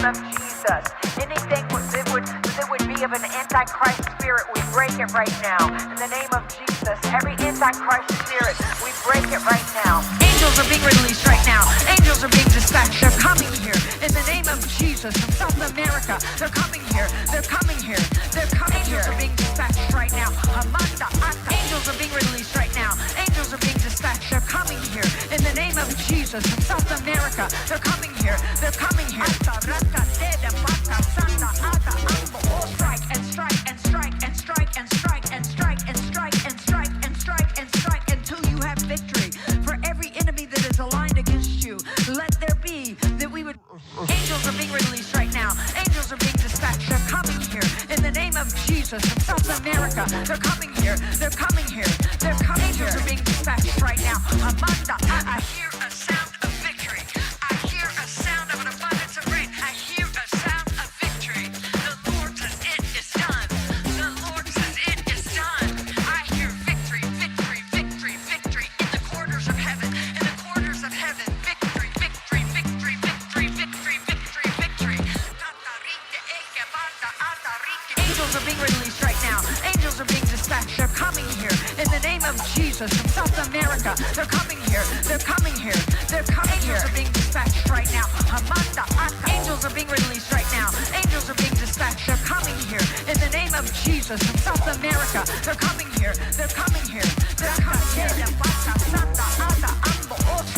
of Jesus. Anything that would be of an antichrist spirit, we break it right now. In the name of Jesus, every antichrist spirit, we break it right now. Angels are being released right now. Angels are being dispatched. They're coming here. In the name of Jesus from South America, they're coming here. They're coming here. They're coming here. Angels are being dispatched right now. Angels are being released right now. Angels are being dispatched. They're coming here. In the name of Jesus from South America, they're coming here. They're coming here. Strike and strike and strike and strike and strike and strike and strike and strike and strike and strike until you have victory. For every enemy that is aligned against you, let there be that we would. Angels are being released right now. Angels are being dispatched. They're coming here. In the name of Jesus from South America, they're coming here. They're coming here. They're coming here. Angels are being dispatched right now. Amanda, I hear a sound of victory. I hear a sound of an abundance of rain. I hear a sound of victory. The Lord says it is done. The Lord says it is done. I hear victory, victory, victory, victory in the corners of heaven. In the corners of heaven, victory, victory, victory, victory, victory, victory, victory. Angels are being released right now. Angels are being dispatched. They're coming here. In the name of Jesus from South America, they're coming here. They're coming here. They're coming here. Angels are being dispatched right now. Amanda, angels are being released right now. Angels are being dispatched. They're coming here. In the name of Jesus from South America, they're coming here. They're coming here. They're coming here.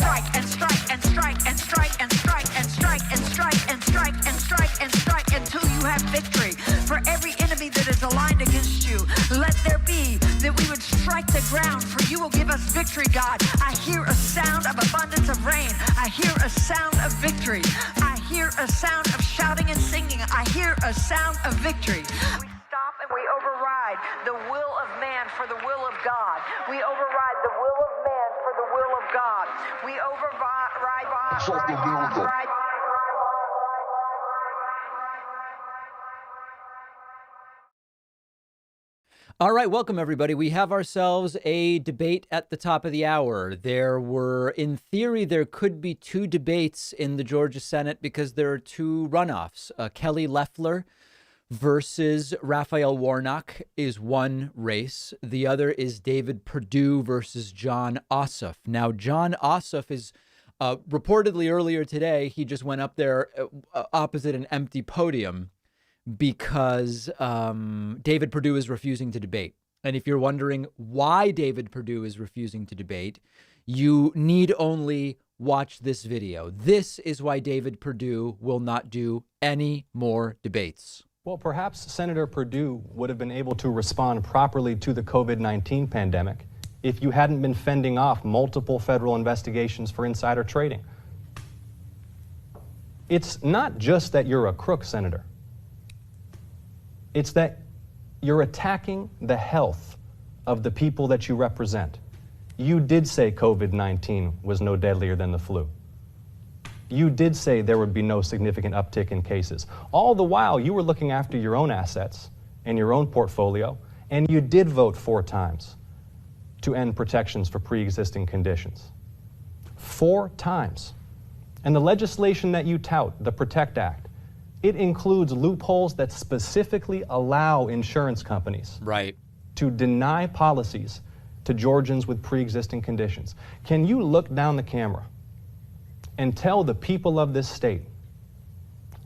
Strike and strike and strike and strike and strike and strike and strike and strike and strike and strike until you have victory. For every enemy that is aligned against you, let there be that we would strike the ground, for you will give us victory, God. I hear a sound of abundance of rain. I hear a sound of victory. I hear a sound of shouting and singing. I hear a sound of victory. We stop and we override the will of man for the will of God. We override the will of man for the will of God. We override. All right, welcome everybody. We have ourselves a debate at the top of the hour. In theory, there could be two debates in the Georgia Senate because there are two runoffs. Kelly Loeffler versus Raphael Warnock is one race. The other is David Perdue versus Jon Ossoff. Now, Jon Ossoff is reportedly earlier today, he just went up there opposite an empty podium because David Perdue is refusing to debate. And if you're wondering why David Perdue is refusing to debate, you need only watch this video. This is why David Perdue will not do any more debates. Well, perhaps Senator Perdue would have been able to respond properly to the COVID-19 pandemic if you hadn't been fending off multiple federal investigations for insider trading. It's not just that you're a crook, Senator. It's that you're attacking the health of the people that you represent. You did say COVID-19 was no deadlier than the flu. You did say there would be no significant uptick in cases. All the while, you were looking after your own assets and your own portfolio, and you did vote 4 times to end protections for pre-existing conditions. 4 times. And the legislation that you tout, the PROTECT Act, it includes loopholes that specifically allow insurance companies to deny policies to Georgians with pre-existing conditions. Can you look down the camera and tell the people of this state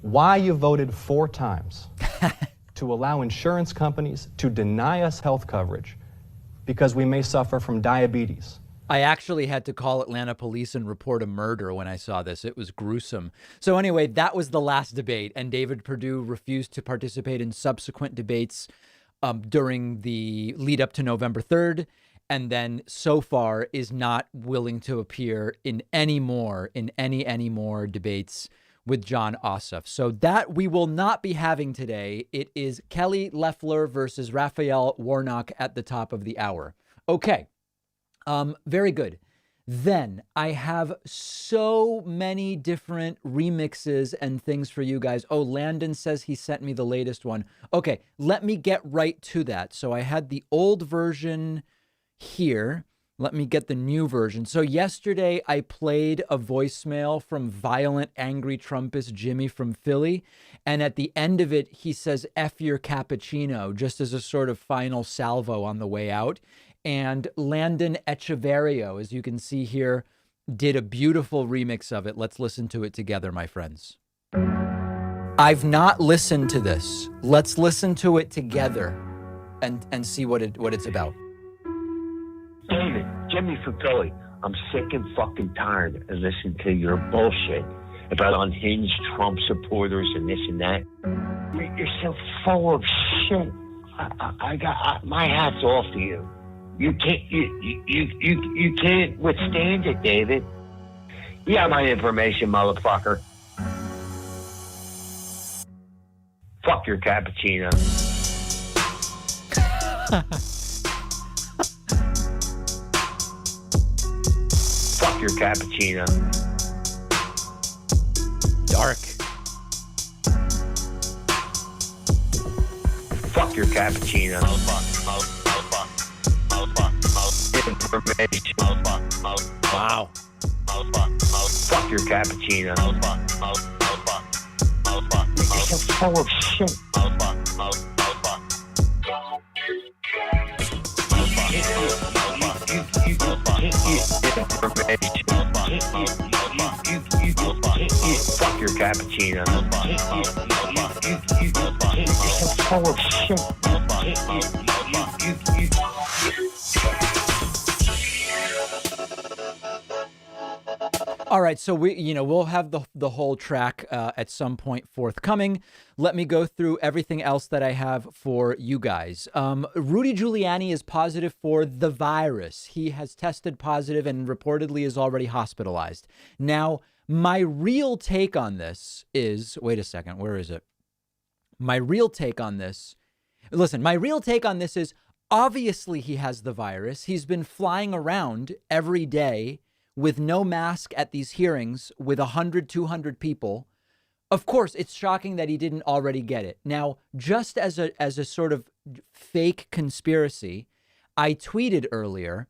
why you voted 4 times to allow insurance companies to deny us health coverage because we may suffer from diabetes? I actually had to call Atlanta police and report a murder when I saw this. It was gruesome. So anyway, that was the last debate, and David Perdue refused to participate in subsequent debates during the lead up to November 3rd, and then so far is not willing to appear in any more debates with Jon Ossoff. So that we will not be having today. It is Kelly Loeffler versus Raphael Warnock at the top of the hour. Okay. Very good. Then I have so many different remixes and things for you guys. Oh, Landon says he sent me the latest one. Okay, let me get right to that. So I had the old version here, Let me get the new version. So yesterday I played a voicemail from violent, angry Trumpist Jimmy from Philly. And at the end of it, he says, F your cappuccino, just as a sort of final salvo on the way out. And Landon Echeverrio, as you can see here, did a beautiful remix of it. Let's listen to it together, my friends. I've not listened to this. Let's listen to it together and see what it's about. David, Jimmy from Philly, I'm sick and fucking tired of listening to your bullshit about unhinged Trump supporters and this and that. You're so full of shit. I got my hat's off to you. You can't withstand it, David. You got my information, motherfucker. Fuck your cappuccino. Fuck your cappuccino. Dark. Fuck your cappuccino. Information. Wow. Fuck your cappuccino. You're so full of shit. Fuck your cappuccino. You're so full of shit. All right, so we'll have the whole track at some point forthcoming. Let me go through everything else that I have for you guys. Rudy Giuliani is positive for the virus. He has tested positive and reportedly is already hospitalized. Now, my real take on this is, wait a second, where is it? My real take on this, listen, my real take on this is obviously he has the virus. He's been flying around every day with no mask at these hearings with 100, 200 people. Of course, it's shocking that he didn't already get it. Now, just as a sort of fake conspiracy, I tweeted earlier,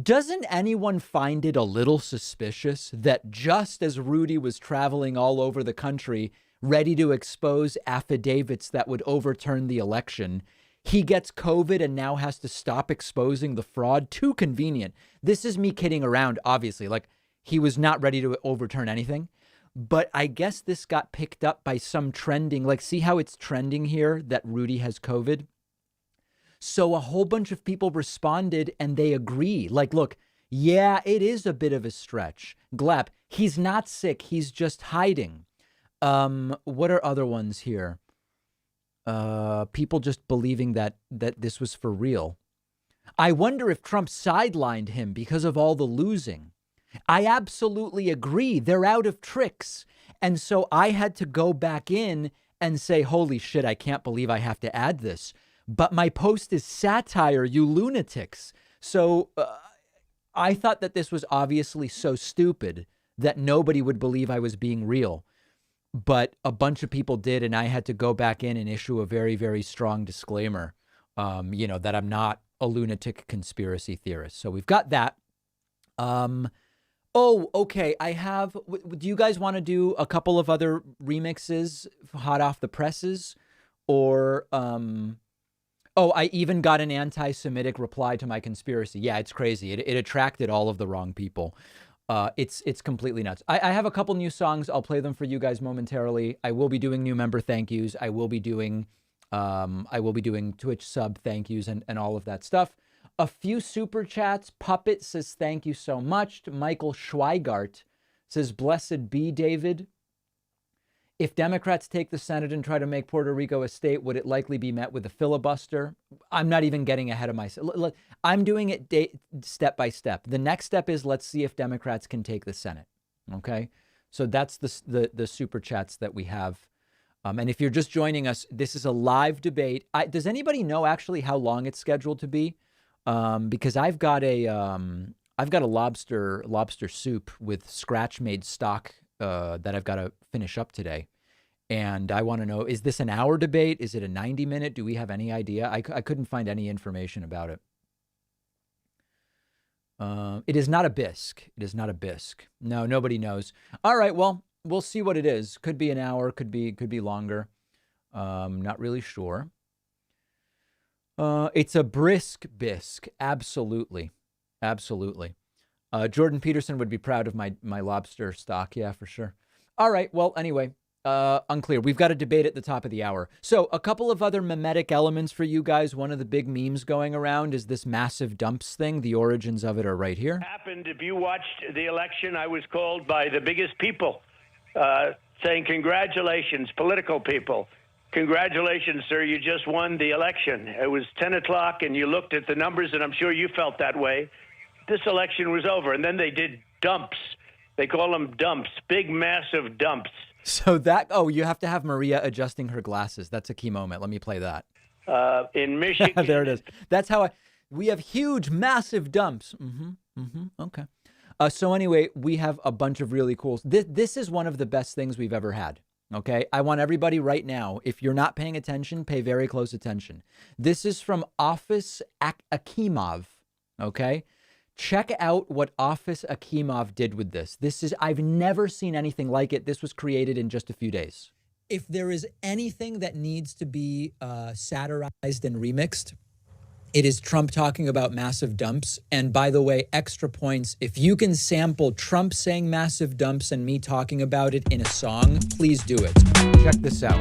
doesn't anyone find it a little suspicious that just as Rudy was traveling all over the country, ready to expose affidavits that would overturn the election, he gets COVID and now has to stop exposing the fraud? Too convenient. This is me kidding around, obviously. Like, he was not ready to overturn anything. But I guess this got picked up by some trending. Like, see how it's trending here that Rudy has COVID? So a whole bunch of people responded and they agree. Like, look, yeah, it is a bit of a stretch. Glap, he's not sick. He's just hiding. What are other ones here? People just believing that this was for real. I wonder if Trump sidelined him because of all the losing. I absolutely agree. They're out of tricks. And so I had to go back in and say, holy shit, I can't believe I have to add this. But my post is satire, you lunatics. So I thought that this was obviously so stupid that nobody would believe I was being real. But a bunch of people did, and I had to go back in and issue a very, very strong disclaimer, that I'm not a lunatic conspiracy theorist. So we've got that. Oh, okay. I have. Do you guys want to do a couple of other remixes hot off the presses? Or, I even got an anti-Semitic reply to my conspiracy. Yeah, it's crazy. It attracted all of the wrong people. It's completely nuts. I have a couple new songs. I'll play them for you guys momentarily. I will be doing new member thank yous. I will be doing Twitch sub thank yous and all of that stuff. A few super chats. Puppet says thank you so much. Michael Schweigart says blessed be David. If Democrats take the Senate and try to make Puerto Rico a state, would it likely be met with a filibuster? I'm not even getting ahead of myself. I'm doing it step by step. The next step is let's see if Democrats can take the Senate. Okay, so that's the super chats that we have. And if you're just joining us, this is a live debate. Does anybody know actually how long it's scheduled to be? Because I've got a lobster soup with scratch made stock that I've got to finish up today. And I want to know, is this an hour debate? Is it a 90-minute? Do we have any idea? I couldn't find any information about it. It is not a bisque. It is not a bisque. No, nobody knows. All right, well, we'll see what it is. Could be an hour, could be longer. Not really sure. It's a brisk bisque. Absolutely. Absolutely. Jordan Peterson would be proud of my lobster stock. Yeah, for sure. All right. Well, anyway, unclear. We've got a debate at the top of the hour. So a couple of other mimetic elements for you guys. One of the big memes going around is this massive dumps thing. The origins of it are right here. Happened if you watched the election, I was called by the biggest people saying, congratulations, political people. Congratulations, sir. You just won the election. It was 10 o'clock and you looked at the numbers, and I'm sure you felt that way. This election was over. And then they did dumps. They call them dumps, big, massive dumps. So you have to have Maria adjusting her glasses. That's a key moment. Let me play that. In Michigan. There it is. That's how we have huge, massive dumps. Okay. So anyway, we have a bunch of really cool. This is one of the best things we've ever had. Okay. I want everybody right now, if you're not paying attention, pay very close attention. This is from Office Akimov. Okay. Check out what Office Akimov did with this. I've never seen anything like it. This was created in just a few days. If there is anything that needs to be satirized and remixed, it is Trump talking about massive dumps. And by the way, extra points, if you can sample Trump saying massive dumps and me talking about it in a song, please do it. Check this out.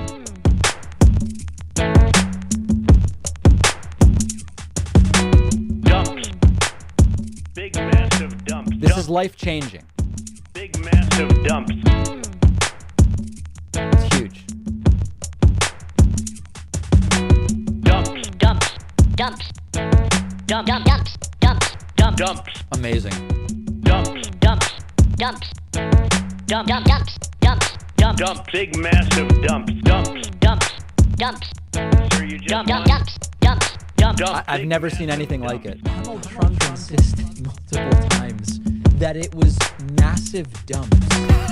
Dumps. Big, massive dumps. This is life-changing. Big, massive dumps. It's huge. Dumps. Dumps. Dumps. Dump, dump, dumps. Dumps. Dump. Dumps. Amazing. Dumps. Dumps. Dumps. Dump, dump, dumps. Dumps. Dumps. Dump. Big, massive dumps. Dumps. Dumps. Dumps. Sir, you just Dump, won. dump, dumps. Dumps. Dump. Dump. I've Big, never seen massive anything like dumps. it. Donald Trump insisted multiple times that it was massive dumps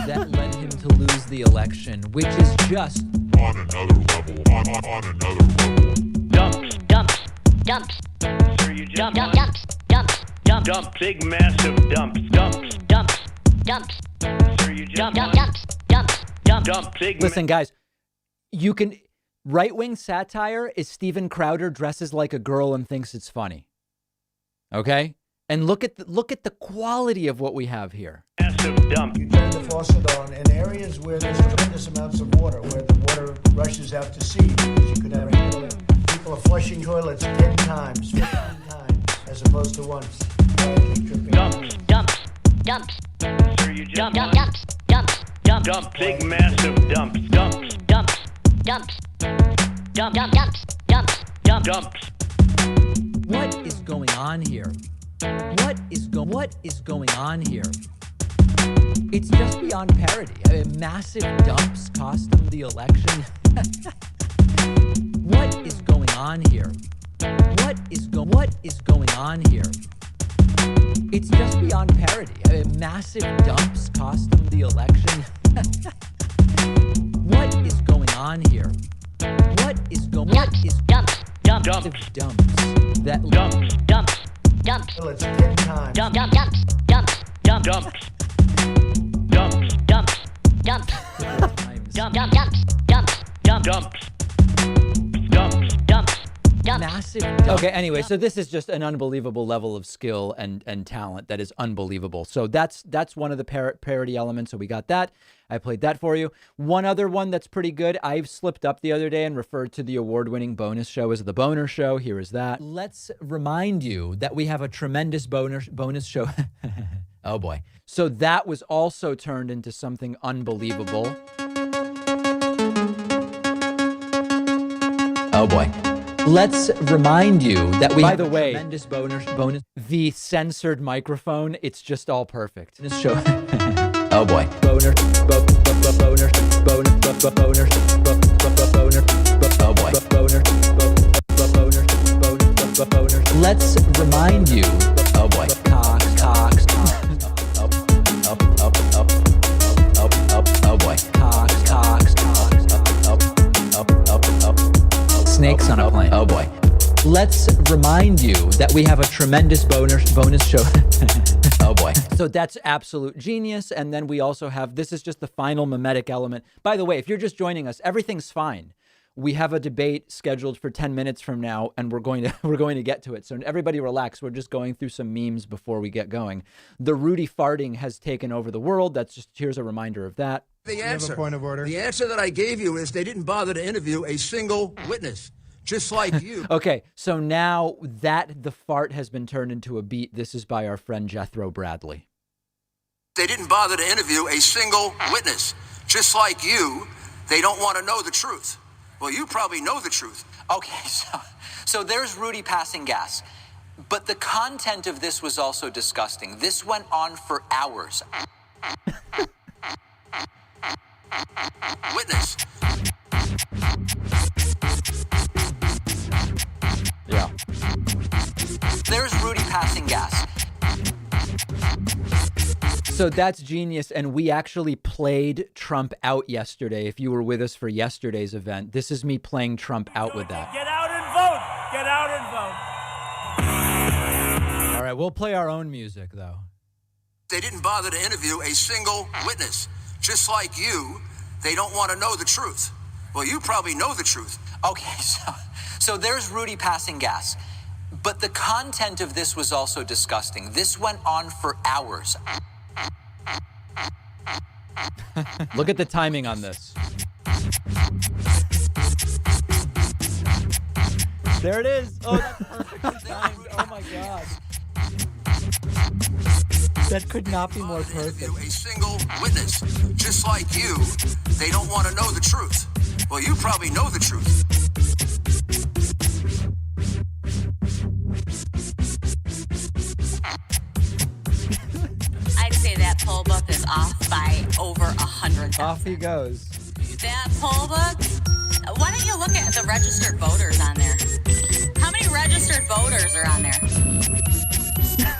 that led him to lose the election, which is just on another level, on another level. Dumps. Dumps. Dumps. Sir, you just Dump, won. dump, dumps. Dumps. Dumps. Dump. Big, massive dumps. Dumps. Dumps. Dumps. Sir, you just Dump, won. dump, dumps. Dumps. Dumps. Dump. Big, Listen, guys, you can right-wing satire is Steven Crowder dresses like a girl and thinks it's funny. Okay? And look at the quality of what we have here. massive dump. You turn the faucet on in areas where there's tremendous amounts of water, where the water rushes out to sea because you could have people are flushing toilets 10 times, 15 times, as opposed to once. Quietly dripping. Dumps. Dumps. Dumps. Sir, you just Dump, won. dump, dumps. Dumps. Dumps. Dump. Big, massive dumps. Dumps. Dumps. Dumps. Dump, dump, dumps. Dumps. Dumps. Dumps. What is going on here? What is going on here? It's just beyond parody. I mean, massive dumps cost them the election. What is going on here? What is going on here? It's just beyond parody. I mean, massive dumps cost them the election. What is going on here? Dumps. Dumps. Dumps. Dumps. Dumps that Dumps. Dumps. Dumps. Toilets 10 times. Dump, dump, dumps. Dumps. Dumps. Dumps. Dumps. Dumps. Dumps. times. Dump, dump, dumps. Dumps. Dumps. Dumps. Dumps. Dumps. Dumps. Massive. Okay, anyway, so this is just an unbelievable level of skill and talent that is unbelievable. So that's one of the parody elements. So we got that. I played that for you. One other one that's pretty good. I've slipped up the other day and referred to the award-winning bonus show as the Boner Show. Here is that. Let's remind you that we have a tremendous bonus show. Oh boy. So that was also turned into something unbelievable. Oh boy. Let's remind you that we have a tremendous bonus. The censored microphone, it's just all perfect. This show. Oh boy. Boner. Boner. Boner. Boner. Boner. Oh boy. Boner. Boner. Let's remind you. Oh boy. Cox. Up. Oh boy. Cox. Up. Snakes on a plane. Oh boy. let's remind you that we have a tremendous bonus show. Oh boy. So that's absolute genius. And then we also have, this is just the final mimetic element. By the way, if you're just joining us, everything's fine. We have a debate scheduled for 10 minutes from now, and we're going to get to it. So everybody relax. We're just going through some memes before we get going. The Rudy farting has taken over the world. That's just, here's a reminder of that. The answer. You have a point of order. The answer that I gave you is they didn't bother to interview a single witness, just like you. Okay, so now that the fart has been turned into a beat, this is by our friend Jethro Bradley. They didn't bother to interview a single witness, just like you. They don't want to know the truth. Well, you probably know the truth. Okay, so there's Rudy passing gas. But the content of this was also disgusting. This went on for hours. Witness. Yeah. There's Rudy passing gas. So that's genius, and we actually played Trump out yesterday. If you were with us for yesterday's event, this is me playing Trump out with that. Get out and vote! Get out and vote! All right, we'll play our own music, though. They didn't bother to interview a single witness, just like you. They don't want to know the truth. Well, you probably know the truth. Okay, so there's Rudy passing gas. But the content of this was also disgusting. This went on for hours. Look at the timing on this. There it is. Oh, that's perfect timed. Oh my God. That could not be more perfect. A single witness, just like you. They don't want to know the truth. Well, you probably know the truth. I'd say that poll book is off by over 100,000. Off he goes. That poll book? Why don't you look at the registered voters on there? How many registered voters are on there?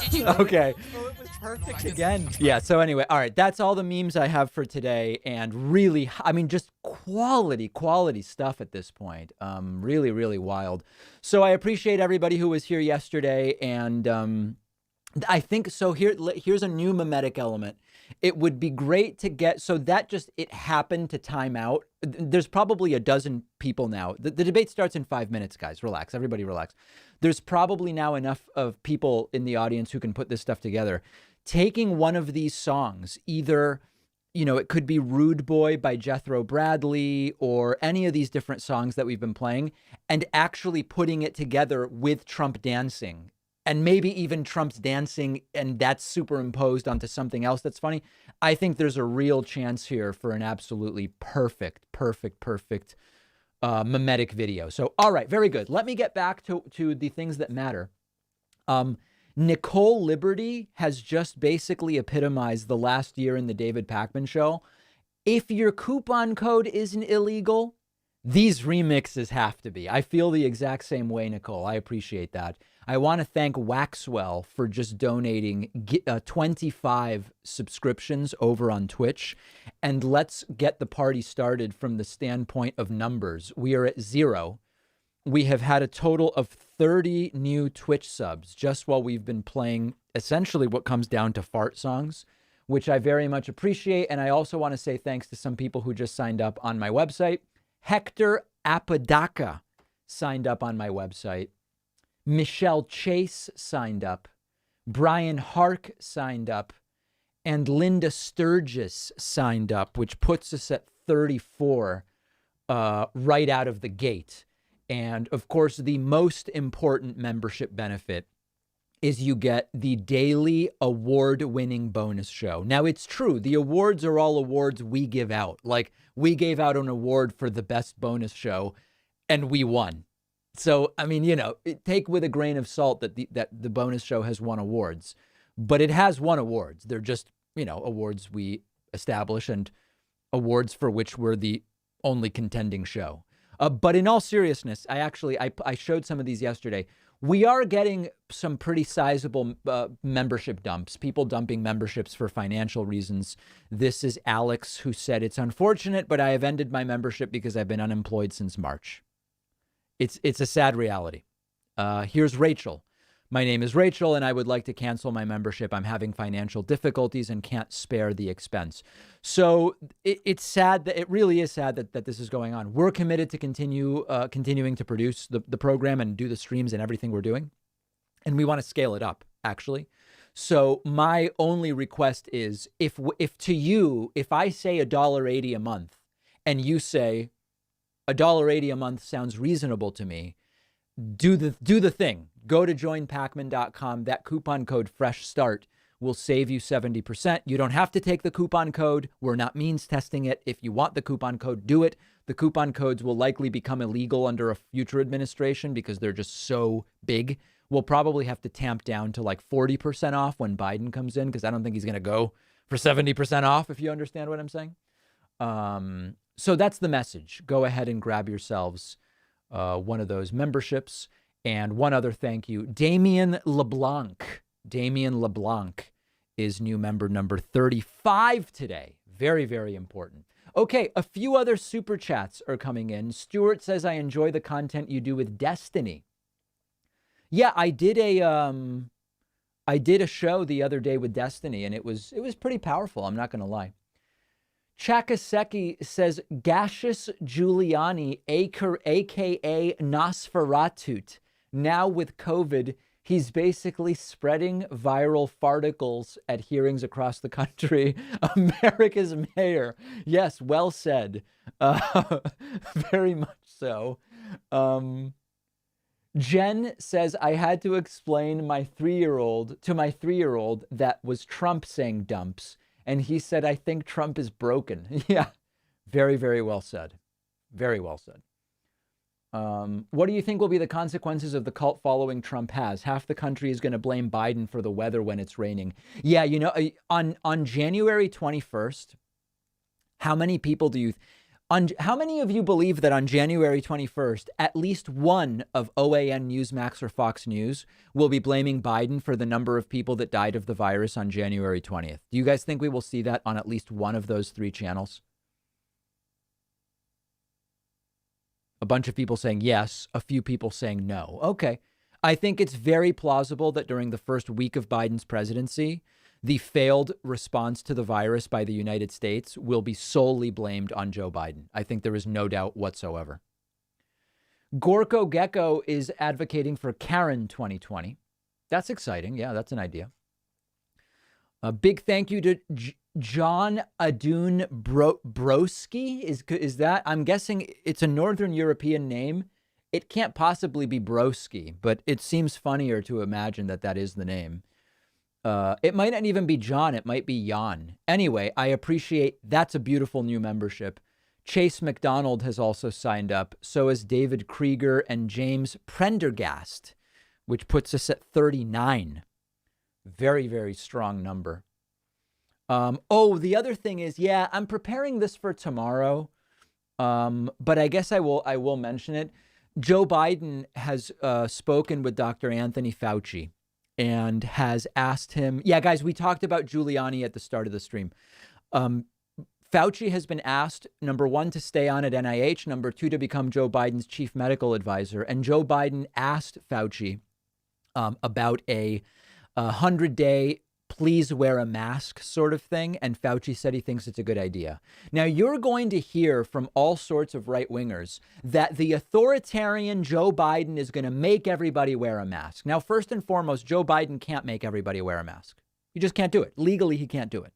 Did you? Okay. Oh, it was perfect again. Yeah, so anyway, all right, that's all the memes I have for today, and really, I mean, just quality stuff at this point. Really, really wild. So I appreciate everybody who was here yesterday, and I think, so here's a new mimetic element. It would be great to get, so that just, it happened to time out. There's probably a dozen people now. The debate starts in 5 minutes, guys. Relax. Everybody relax. There's probably now enough of people in the audience who can put this stuff together. Taking one of these songs, either, you know, it could be Rude Boy by Jethro Bradley or any of these different songs that we've been playing, and actually putting it together with Trump dancing. And maybe even Trump's dancing, and that's superimposed onto something else that's funny. I think there's a real chance here for an absolutely perfect mimetic video. So, all right, very good. Let me get back to the things that matter. Nicole Liberty has just basically epitomized the last year in the David Pakman show. If your coupon code isn't illegal, these remixes have to be. I feel the exact same way, Nicole. I appreciate that. I want to thank Waxwell for just donating 25 subscriptions over on Twitch. And let's get the party started from the standpoint of numbers. We are at 0. We have had a total of 30 new Twitch subs just while we've been playing essentially what comes down to fart songs, which I very much appreciate. And I also want to say thanks to some people who just signed up on my website. Hector Apodaca signed up on my website. Michelle Chase signed up. Brian Hark signed up. And Linda Sturgis signed up, which puts us at 34 right out of the gate. And of course, the most important membership benefit is you get the daily award-winning bonus show. Now, it's true. The awards are all awards we give out. Like, we gave out an award for the best bonus show, and we won. So, I mean, you know, take with a grain of salt that the bonus show has won awards. But it has won awards. They're just, you know, awards we establish and awards for which we're the only contending show. But in all seriousness, I showed some of these yesterday. We are getting some pretty sizable membership dumps, people dumping memberships for financial reasons. This is Alex, who said, "It's unfortunate, but I have ended my membership because I've been unemployed since March." It's a sad reality. Here's Rachel. My name is Rachel, and I would like to cancel my membership. I'm having financial difficulties and can't spare the expense. So it's sad that it really is sad that this is going on. We're committed to continuing to produce the program and do the streams and everything we're doing. And we want to scale it up, actually. So my only request is if I say $1.80 a month and you say $1.80 a month sounds reasonable to me, do the thing. Go to joinpacman.com. That coupon code Fresh Start will save you 70%. You don't have to take the coupon code. We're not means testing it. If you want the coupon code, do it. The coupon codes will likely become illegal under a future administration because they're just so big. We'll probably have to tamp down to like 40% off when Biden comes in, because I don't think he's going to go for 70% off, if you understand what I'm saying. So that's the message. Go ahead and grab yourselves one of those memberships. And one other thank you, Damien LeBlanc. Damien LeBlanc is new member number 35 today. Very, very important. Okay, a few other super chats are coming in. Stuart says, I enjoy the content you do with Destiny. Yeah, I did a show the other day with Destiny, and it was pretty powerful. I'm not going to lie. Chakaseki says, Gaseous Giuliani, aka Nosferatu. Now with COVID, he's basically spreading viral farticles at hearings across the country. America's mayor. Yes, well said. Very much so. Jen says, I had to explain to my 3-year-old that was Trump saying dumps. And he said, I think Trump is broken. Yeah, very, very well said. Very well said. What do you think will be the consequences of the cult following Trump has? Half the country is going to blame Biden for the weather when it's raining. Yeah, you know, on January 21st, how many people how many of you believe that on January 21st, at least one of OAN, Newsmax, or Fox News will be blaming Biden for the number of people that died of the virus on January 20th? Do you guys think we will see that on at least one of those 3 channels? A bunch of people saying yes, a few people saying no. Okay. I think it's very plausible that during the first week of Biden's presidency, the failed response to the virus by the United States will be solely blamed on Joe Biden. I think there is no doubt whatsoever. Gorko Gecko is advocating for Karen 2020. That's exciting. Yeah, that's an idea. A big thank you to John Adun Broski. Is that? I'm guessing it's a Northern European name. It can't possibly be Broski, but it seems funnier to imagine that is the name. It might not even be John. It might be Jan. Anyway, I appreciate that's a beautiful new membership. Chase McDonald has also signed up. So has David Krieger and James Prendergast, which puts us at 39. Very, very strong number. The other thing is, yeah, I'm preparing this for tomorrow. But I guess I will mention it. Joe Biden has spoken with Dr. Anthony Fauci and has asked him. Yeah, guys, we talked about Giuliani at the start of the stream. Fauci has been asked, number 1, to stay on at NIH, number 2, to become Joe Biden's chief medical advisor. And Joe Biden asked Fauci about a 100-day please wear a mask sort of thing. And Fauci said he thinks it's a good idea. Now, you're going to hear from all sorts of right wingers that the authoritarian Joe Biden is going to make everybody wear a mask. Now, first and foremost, Joe Biden can't make everybody wear a mask. He just can't do it. Legally, he can't do it.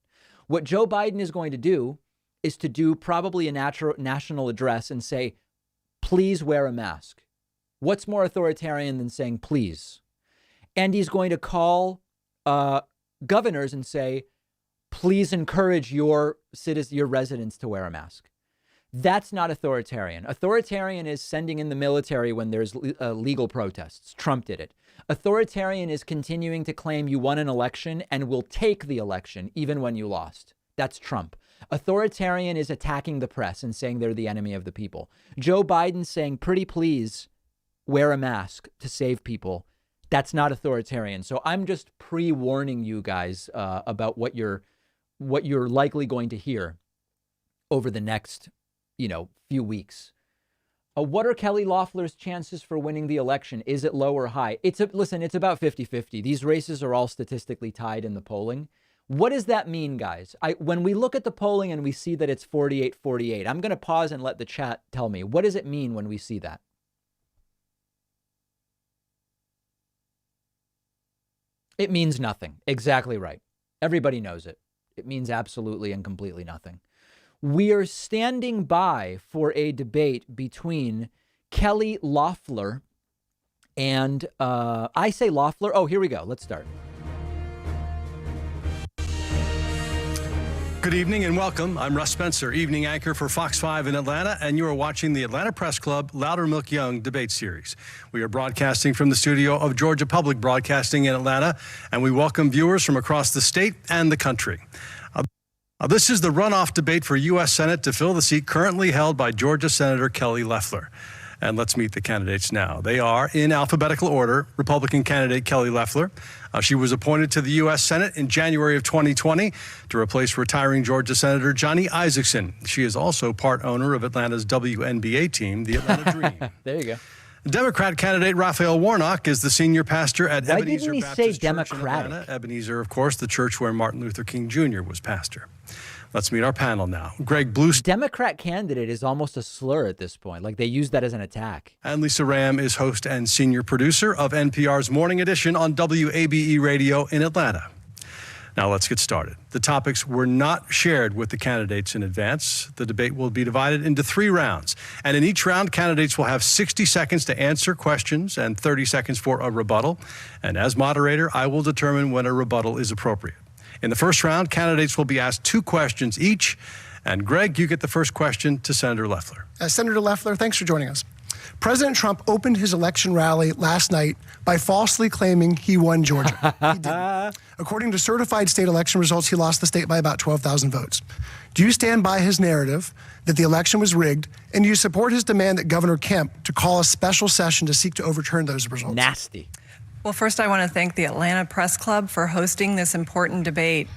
What Joe Biden is going to do is to do probably a national address and say, please wear a mask. What's more authoritarian than saying please? And he's going to call governors and say, please encourage your residents to wear a mask. That's not authoritarian. Authoritarian is sending in the military when there's legal protests. Trump did it. Authoritarian is continuing to claim you won an election and will take the election even when you lost. That's Trump. Authoritarian is attacking the press and saying they're the enemy of the people. Joe Biden saying, pretty please wear a mask to save people. That's not authoritarian. So I'm just pre-warning you guys about what you're likely going to hear over the next, few weeks. What are Kelly Loeffler's chances for winning the election? Is it low or high? Listen, it's about 50-50. These races are all statistically tied in the polling. What does that mean, guys? When we look at the polling and we see that it's 48-48, I'm going to pause and let the chat tell me. What does it mean when we see that? It means nothing. Exactly right. Everybody knows it. It means absolutely and completely nothing. We are standing by for a debate between Kelly Loeffler and, I say Loeffler. Oh, here we go. Let's start. Good evening and welcome. I'm Russ Spencer, evening anchor for Fox 5 in Atlanta, and you are watching the Atlanta Press Club Loudermilk Young debate series. We are broadcasting from the studio of Georgia Public Broadcasting in Atlanta, and we welcome viewers from across the state and the country. This is the runoff debate for U.S. Senate to fill the seat currently held by Georgia Senator Kelly Loeffler. And let's meet the candidates now. They are, in alphabetical order, Republican candidate Kelly Loeffler. She was appointed to the U.S. Senate in January of 2020 to replace retiring Georgia Senator Johnny Isakson. She is also part owner of Atlanta's WNBA team, the Atlanta Dream. There you go. Democrat candidate Raphael Warnock is the senior pastor at Why Ebenezer didn't he Baptist say Church in Democratic? Atlanta. Ebenezer, of course, the church where Martin Luther King Jr. was pastor. Let's meet our panel now. Greg Bluestein. Democrat candidate is almost a slur at this point. Like they use that as an attack. And Lisa Ram is host and senior producer of NPR's Morning Edition on WABE Radio in Atlanta. Now let's get started. The topics were not shared with the candidates in advance. The debate will be divided into 3 rounds. And in each round, candidates will have 60 seconds to answer questions and 30 seconds for a rebuttal. And as moderator, I will determine when a rebuttal is appropriate. In the first round, candidates will be asked 2 questions each. And Greg, you get the first question to Senator Loeffler. Senator Loeffler, thanks for joining us. President Trump opened his election rally last night by falsely claiming he won Georgia. He didn't. According to certified state election results, he lost the state by about 12,000 votes. Do you stand by his narrative that the election was rigged, and do you support his demand that Governor Kemp to call a special session to seek to overturn those results? Nasty. Well, first, I want to thank the Atlanta Press Club for hosting this important debate.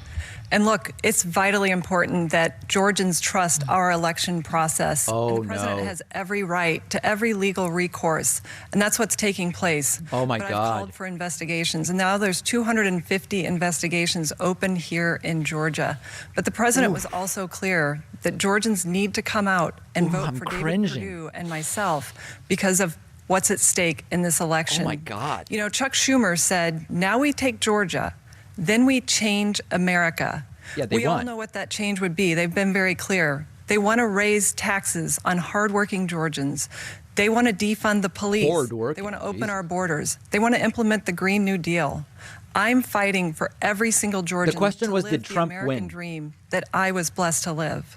And look, it's vitally important that Georgians trust our election process. Oh, and the president has every right to every legal recourse. And that's what's taking place. Oh, my but God. I've called for investigations. And now there's 250 investigations open here in Georgia. But the president was also clear that Georgians need to come out and vote for David Perdue and myself because of what's at stake in this election. Oh, my God. You know, Chuck Schumer said, now we take Georgia, then we change America. Yeah, they we want. all know what that change would be. They've been very clear. They want to raise taxes on hardworking Georgians. They want to defund the police. They want to open our borders. They want to implement the Green New Deal. I'm fighting for every single Georgian The question was, to did live the Trump American win? dream that I was blessed to live.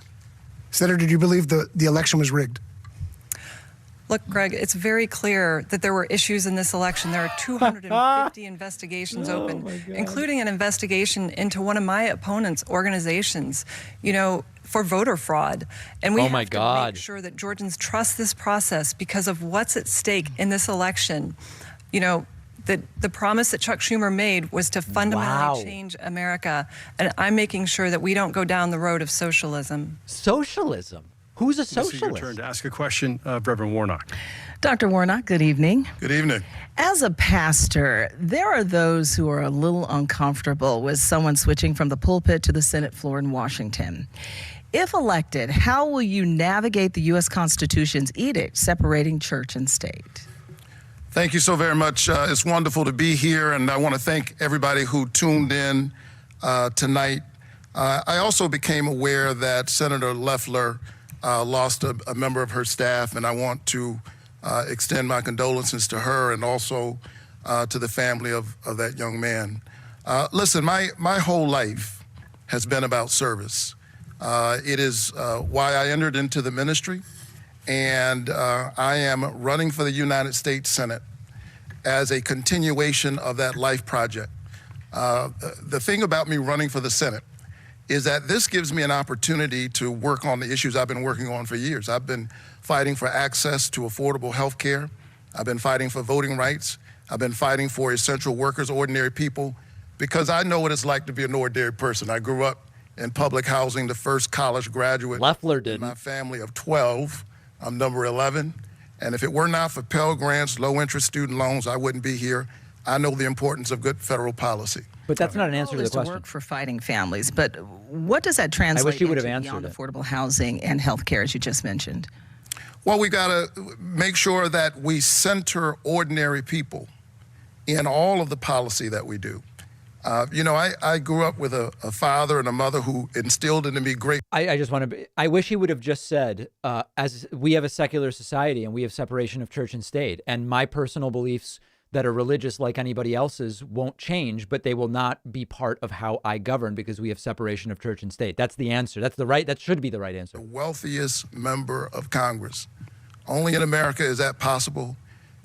Senator, do you believe the election was rigged? Look, Greg, it's very clear that there were issues in this election. There are 250 investigations open, including an investigation into one of my opponent's organizations, you know, for voter fraud. And we have to make sure that Georgians trust this process because of what's at stake in this election. You know, the promise that Chuck Schumer made was to fundamentally change America. And I'm making sure that we don't go down the road of socialism. Socialism? Who's a socialist? This is your turn to ask a question of Reverend Warnock. Dr. Warnock, good evening. Good evening. As a pastor, there are those who are a little uncomfortable with someone switching from the pulpit to the Senate floor in Washington. If elected, how will you navigate the U.S. Constitution's edict separating church and state? Thank you so very much. It's wonderful to be here, and I want to thank everybody who tuned in tonight. I also became aware that Senator Loeffler lost a member of her staff, and I want to extend my condolences to her and also to the family of that young man. Listen, my whole life has been about service. It is why I entered into the ministry, and I am running for the United States Senate as a continuation of that life project. The thing about me running for the Senate is that this gives me an opportunity to work on the issues I've been working on for years. I've been fighting for access to affordable health care. I've been fighting for voting rights. I've been fighting for essential workers, ordinary people, because I know what it's like to be an ordinary person. I grew up in public housing, the first college graduate Loeffler did. in my family of 12. I'm number 11. And if it were not for Pell Grants, low-interest student loans, I wouldn't be here. I know the importance of good federal policy. But that's not an answer to the question. To work for fighting families, but what does that translate I wish you would have into answered beyond it. affordable housing and health care, as you just mentioned? Well, we got to make sure that we center ordinary people in all of the policy that we do. I grew up with a father and a mother who instilled into me great. I just want to. I wish he would have just said, as we have a secular society and we have separation of church and state, and my personal beliefs that are religious like anybody else's won't change, but they will not be part of how I govern because we have separation of church and state. That's the answer. That should be the right answer. The wealthiest member of Congress. Only in America is that possible.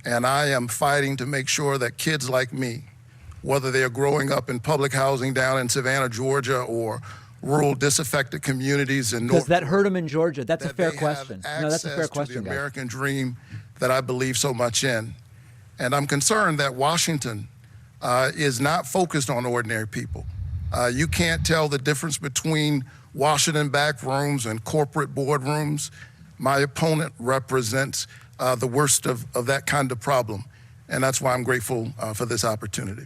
And I am fighting to make sure that kids like me, whether they're growing up in public housing down in Savannah, Georgia, or rural disaffected communities in North. Does that hurt them in Georgia? That's a fair question. No, that's a fair question. To the American dream that I believe so much in. And I'm concerned that Washington is not focused on ordinary people. You can't tell the difference between Washington back rooms and corporate boardrooms. My opponent represents the worst of that kind of problem. And that's why I'm grateful for this opportunity.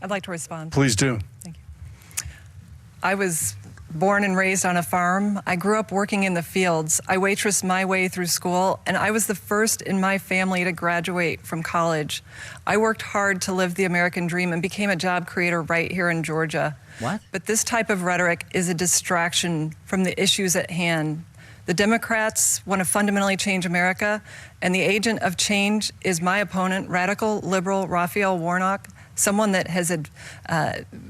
I'd like to respond. Please do. Thank you. I was born and raised on a farm. I grew up working in the fields. I waitressed my way through school, and I was the first in my family to graduate from college. I worked hard to live the American dream and became a job creator right here in Georgia. What? But this type of rhetoric is a distraction from the issues at hand. The Democrats want to fundamentally change America, and the agent of change is my opponent, radical liberal Raphael Warnock, someone that has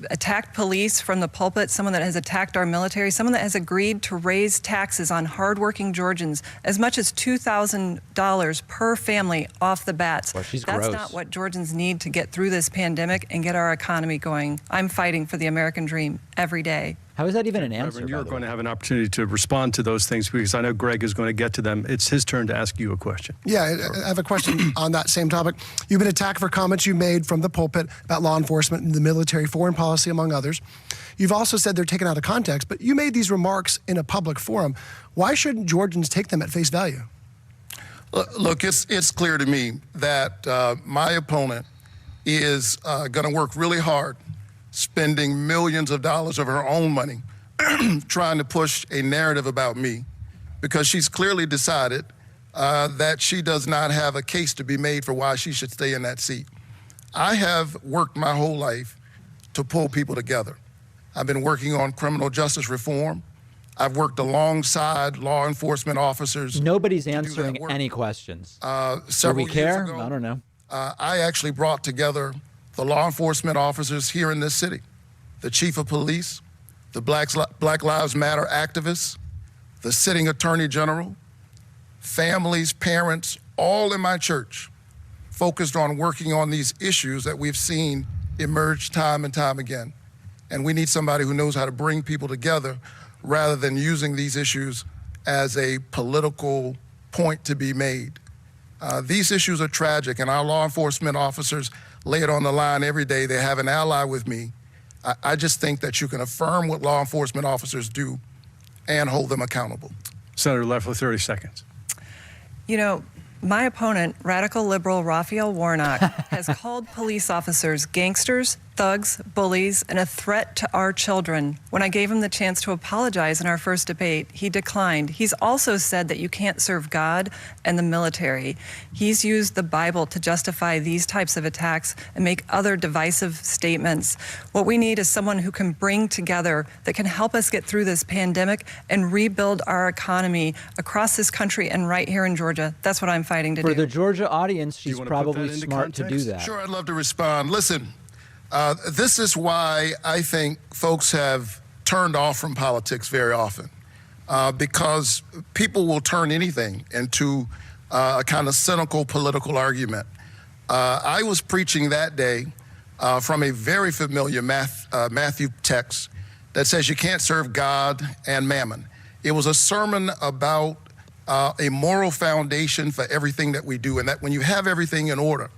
attacked police from the pulpit, someone that has attacked our military, someone that has agreed to raise taxes on hardworking Georgians as much as $2,000 per family off the bat. Well, she's That's gross. not what Georgians need to get through this pandemic and get our economy going. I'm fighting for the American dream every day. How is that even an answer? Reverend, you're going to have an opportunity to respond to those things because I know Greg is going to get to them. It's his turn to ask you a question. Yeah, I have a question on that same topic. You've been attacked for comments you made from the pulpit about law enforcement and the military, foreign policy, among others. You've also said they're taken out of context, but you made these remarks in a public forum. Why shouldn't Georgians take them at face value? Look, it's clear to me that my opponent is going to work really hard, spending millions of dollars of her own money trying to push a narrative about me because she's clearly decided that she does not have a case to be made for why she should stay in that seat. I have worked my whole life to pull people together. I've been working on criminal justice reform. I've worked alongside law enforcement officers. Nobody's answering any questions. Do we care? Ago, I don't know. I actually brought together the law enforcement officers here in this city, the chief of police, the Black Lives Matter activists, the sitting attorney general, families, parents, all in my church, focused on working on these issues that we've seen emerge time and time again. And we need somebody who knows how to bring people together rather than using these issues as a political point to be made. These issues are tragic, and our law enforcement officers lay it on the line every day. They have an ally with me. I just think that you can affirm what law enforcement officers do and hold them accountable. Senator Loeffler, 30 seconds. You know, my opponent, radical liberal Raphael Warnock, has called police officers gangsters, thugs, bullies, and a threat to our children. When I gave him the chance to apologize in our first debate, he declined. He's also said that you can't serve God and the military. He's used the Bible to justify these types of attacks and make other divisive statements. What we need is someone who can bring together, that can help us get through this pandemic and rebuild our economy across this country and right here in Georgia. That's what I'm fighting to do. For the Georgia audience, she's probably smart to do that. Sure, I'd love to respond. Listen, this is why I think folks have turned off from politics very often, because people will turn anything into a kind of cynical political argument. I was preaching that day from a very familiar Matthew text that says you can't serve God and mammon. It was a sermon about a moral foundation for everything that we do, and that when you have everything in order,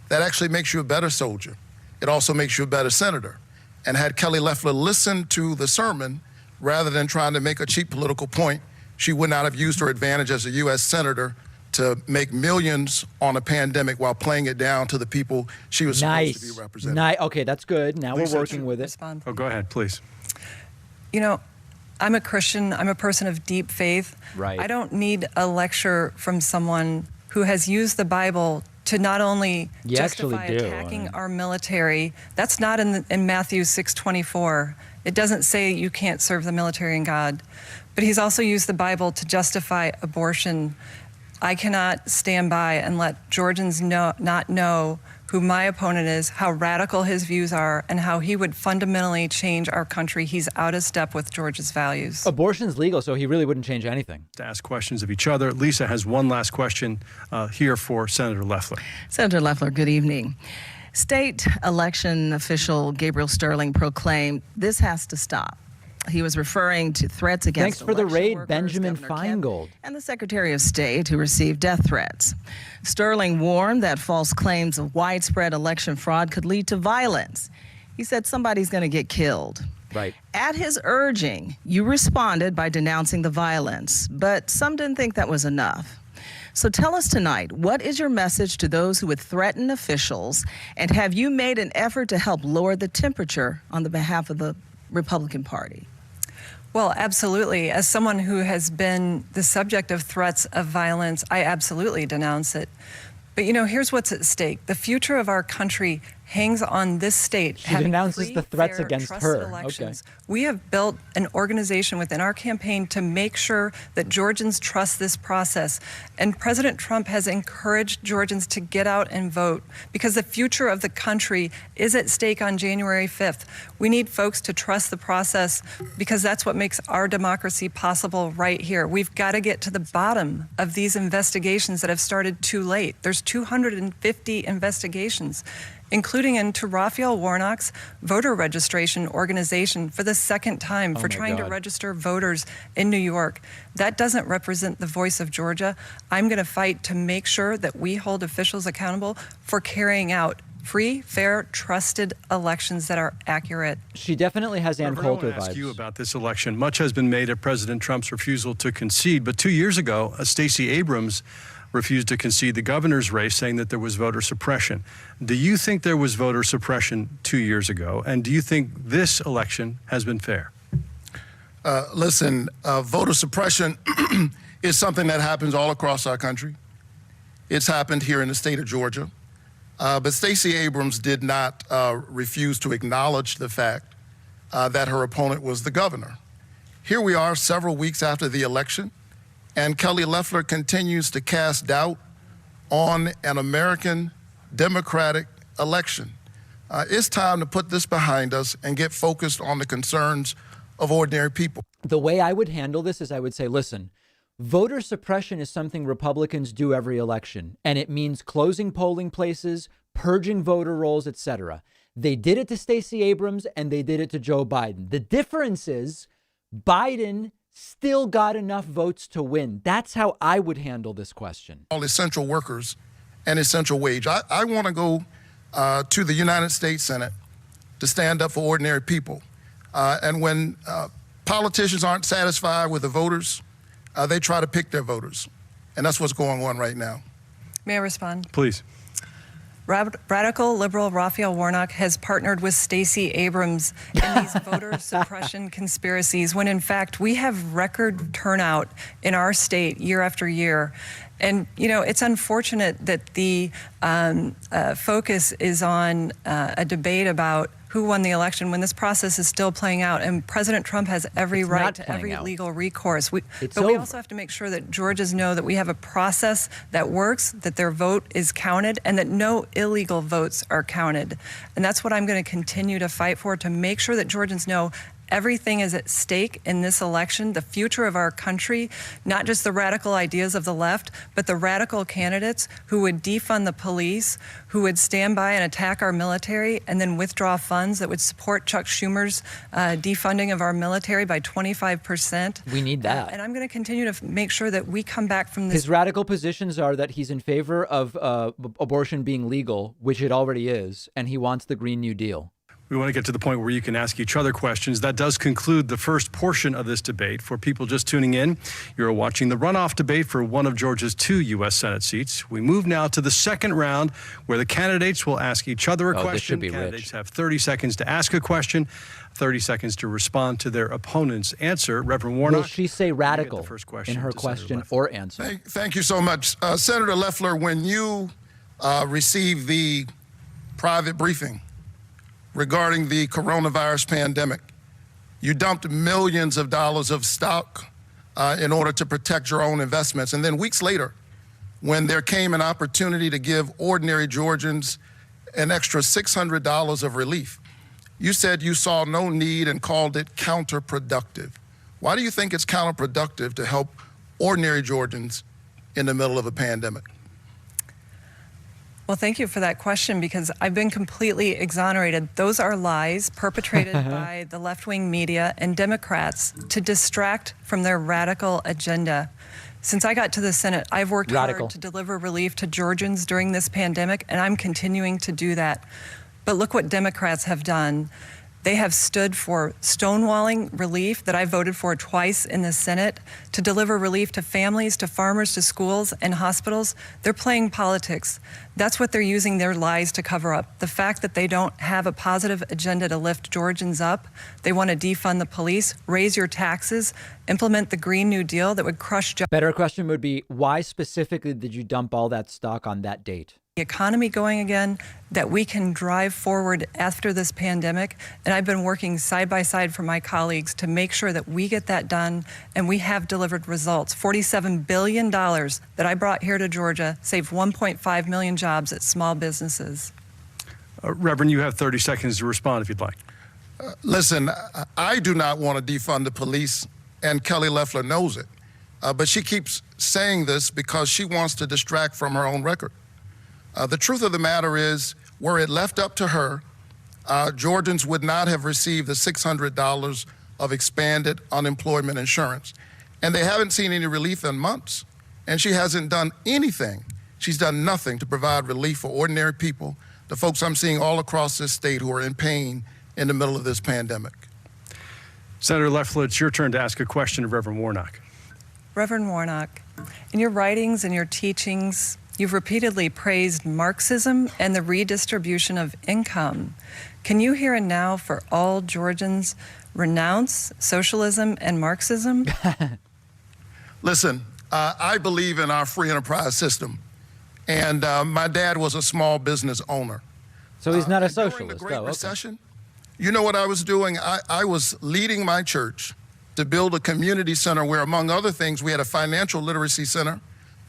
that actually makes you a better soldier. It also makes you a better senator. And had Kelly Loeffler listened to the sermon, rather than trying to make a cheap political point, she would not have used her advantage as a U.S. senator to make millions on a pandemic while playing it down to the people she was supposed to be representing. Okay, that's good. Now Lisa, we're working with it. Respond. Oh, go ahead, please. You know, I'm a Christian. I'm a person of deep faith. Right. I don't need a lecture from someone who has used the Bible to not only You justify actually do. attacking our military. That's not in Matthew 6:24. It doesn't say you can't serve the military and God. But he's also used the Bible to justify abortion. I cannot stand by and let Georgians not know who my opponent is, how radical his views are, and how he would fundamentally change our country. He's out of step with Georgia's values. Abortion's legal, so he really wouldn't change anything. To ask questions of each other. Lisa has one last question here for Senator Loeffler. Senator Loeffler, good evening. State election official Gabriel Sterling proclaimed this has to stop. He was referring to threats against Thanks for the election raid, workers, Benjamin Governor Kemp, Feingold. and the Secretary of State who received death threats. Sterling warned that false claims of widespread election fraud could lead to violence. He said somebody's going to get killed. Right. At his urging, you responded by denouncing the violence, but some didn't think that was enough. So tell us tonight, what is your message to those who would threaten officials, and have you made an effort to help lower the temperature on the behalf of the Republican Party? Well, absolutely. As someone who has been the subject of threats of violence, I absolutely denounce it. But, you know, here's what's at stake. The future of our country hangs on this state She having denounces free, the threats fair, against trusted her. elections. Okay. We have built an organization within our campaign to make sure that Georgians trust this process. And President Trump has encouraged Georgians to get out and vote because the future of the country is at stake on January 5th. We need folks to trust the process because that's what makes our democracy possible right here. We've got to get to the bottom of these investigations that have started too late. There's 250 investigations, including into Raphael Warnock's voter registration organization for the second time for trying to register voters in New York. That doesn't represent the voice of Georgia. I'm going to fight to make sure that we hold officials accountable for carrying out free, fair, trusted elections that are accurate. She definitely has Ann Coulter I want to vibes. ask you about this election. Much has been made of President Trump's refusal to concede, but 2 years ago, Stacey Abrams refused to concede the governor's race, saying that there was voter suppression. Do you think there was voter suppression 2 years ago? And do you think this election has been fair? Listen, voter suppression is something that happens all across our country. It's happened here in the state of Georgia. But Stacey Abrams did not refuse to acknowledge the fact that her opponent was the governor. Here we are several weeks after the election, and Kelly Loeffler continues to cast doubt on an American democratic election. It's time to put this behind us and get focused on the concerns of ordinary people. The way I would handle this is I would say, listen, voter suppression is something Republicans do every election, and it means closing polling places, purging voter rolls, etc. They did it to Stacey Abrams and they did it to Joe Biden. The difference is Biden still got enough votes to win. That's how I would handle this question. All essential workers and essential wage. I want to go to the United States Senate to stand up for ordinary people. And when politicians aren't satisfied with the voters, they try to pick their voters. And that's what's going on right now. May I respond? Please. Radical liberal Raphael Warnock has partnered with Stacey Abrams in these voter suppression conspiracies when, in fact, we have record turnout in our state year after year. And, you know, it's unfortunate that the focus is on a debate about who won the election when this process is still playing out. And President Trump has every right to every legal recourse. But we also have to make sure that Georgians know that we have a process that works, that their vote is counted, and that no illegal votes are counted. And that's what I'm going to continue to fight for, to make sure that Georgians know everything is at stake in this election, the future of our country, not just the radical ideas of the left, but the radical candidates who would defund the police, who would stand by and attack our military and then withdraw funds that would support Chuck Schumer's defunding of our military by 25%. We need that. And I'm going to continue to make sure that we come back from this. His radical positions are that he's in favor of abortion being legal, which it already is, and he wants the Green New Deal. We want to get to the point where you can ask each other questions. That does conclude the first portion of this debate. For people just tuning in, you're watching the runoff debate for one of Georgia's 2 U.S. Senate seats. We move now to the second round, where the candidates will ask each other a question. This should be Candidates rich. have 30 seconds to ask a question, 30 seconds to respond to their opponent's answer. Reverend Warnock. Will she say radical question in her to Senator question Loeffler. or answer? Thank you so much. Senator Loeffler, when you received the private briefing regarding the coronavirus pandemic, you dumped millions of dollars of stock in order to protect your own investments. And then weeks later, when there came an opportunity to give ordinary Georgians an extra $600 of relief, you said you saw no need and called it counterproductive. Why do you think it's counterproductive to help ordinary Georgians in the middle of a pandemic? Well, thank you for that question, because I've been completely exonerated. Those are lies perpetrated by the left-wing media and Democrats to distract from their radical agenda. Since I got to the Senate, I've worked hard to deliver relief to Georgians during this pandemic, and I'm continuing to do that. But look what Democrats have done. They have stood for stonewalling relief that I voted for twice in the Senate, to deliver relief to families, to farmers, to schools and hospitals. They're playing politics. That's what they're using their lies to cover up. The fact that they don't have a positive agenda to lift Georgians up. They want to defund the police, raise your taxes, implement the Green New Deal that would crush jobs. Better question would be, why specifically did you dump all that stock on that date? The economy going again, that we can drive forward after this pandemic. And I've been working side by side for my colleagues to make sure that we get that done, and we have delivered results. $47 billion that I brought here to Georgia saved 1.5 million jobs at small businesses. Reverend, you have 30 seconds to respond if you'd like. Listen, I do not want to defund the police, and Kelly Loeffler knows it. But she keeps saying this because she wants to distract from her own record. The truth of the matter is, were it left up to her, Georgians would not have received the $600 of expanded unemployment insurance. And they haven't seen any relief in months. And she hasn't done anything. She's done nothing to provide relief for ordinary people, the folks I'm seeing all across this state who are in pain in the middle of this pandemic. Senator Loeffler, it's your turn to ask a question of Reverend Warnock. Reverend Warnock, in your writings and your teachings, you've repeatedly praised Marxism and the redistribution of income. Can you here and now, for all Georgians, renounce socialism and Marxism? Listen, I believe in our free enterprise system. And my dad was a small business owner. So he's not a socialist. During the Great Recession, you know what I was doing? I was leading my church to build a community center where, among other things, we had a financial literacy center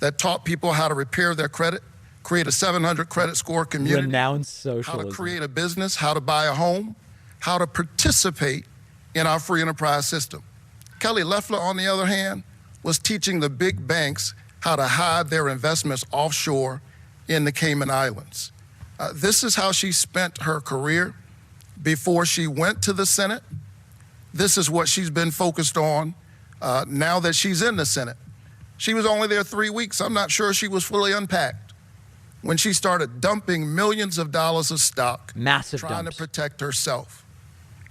that taught people how to repair their credit, create a 700 credit score community, renounce socialism, how to create a business, how to buy a home, how to participate in our free enterprise system. Kelly Loeffler, on the other hand, was teaching the big banks how to hide their investments offshore in the Cayman Islands. This is how she spent her career before she went to the Senate. This is what she's been focused on now that she's in the Senate. She was only there 3 weeks. I'm not sure she was fully unpacked when she started dumping millions of dollars of stock, trying to protect herself.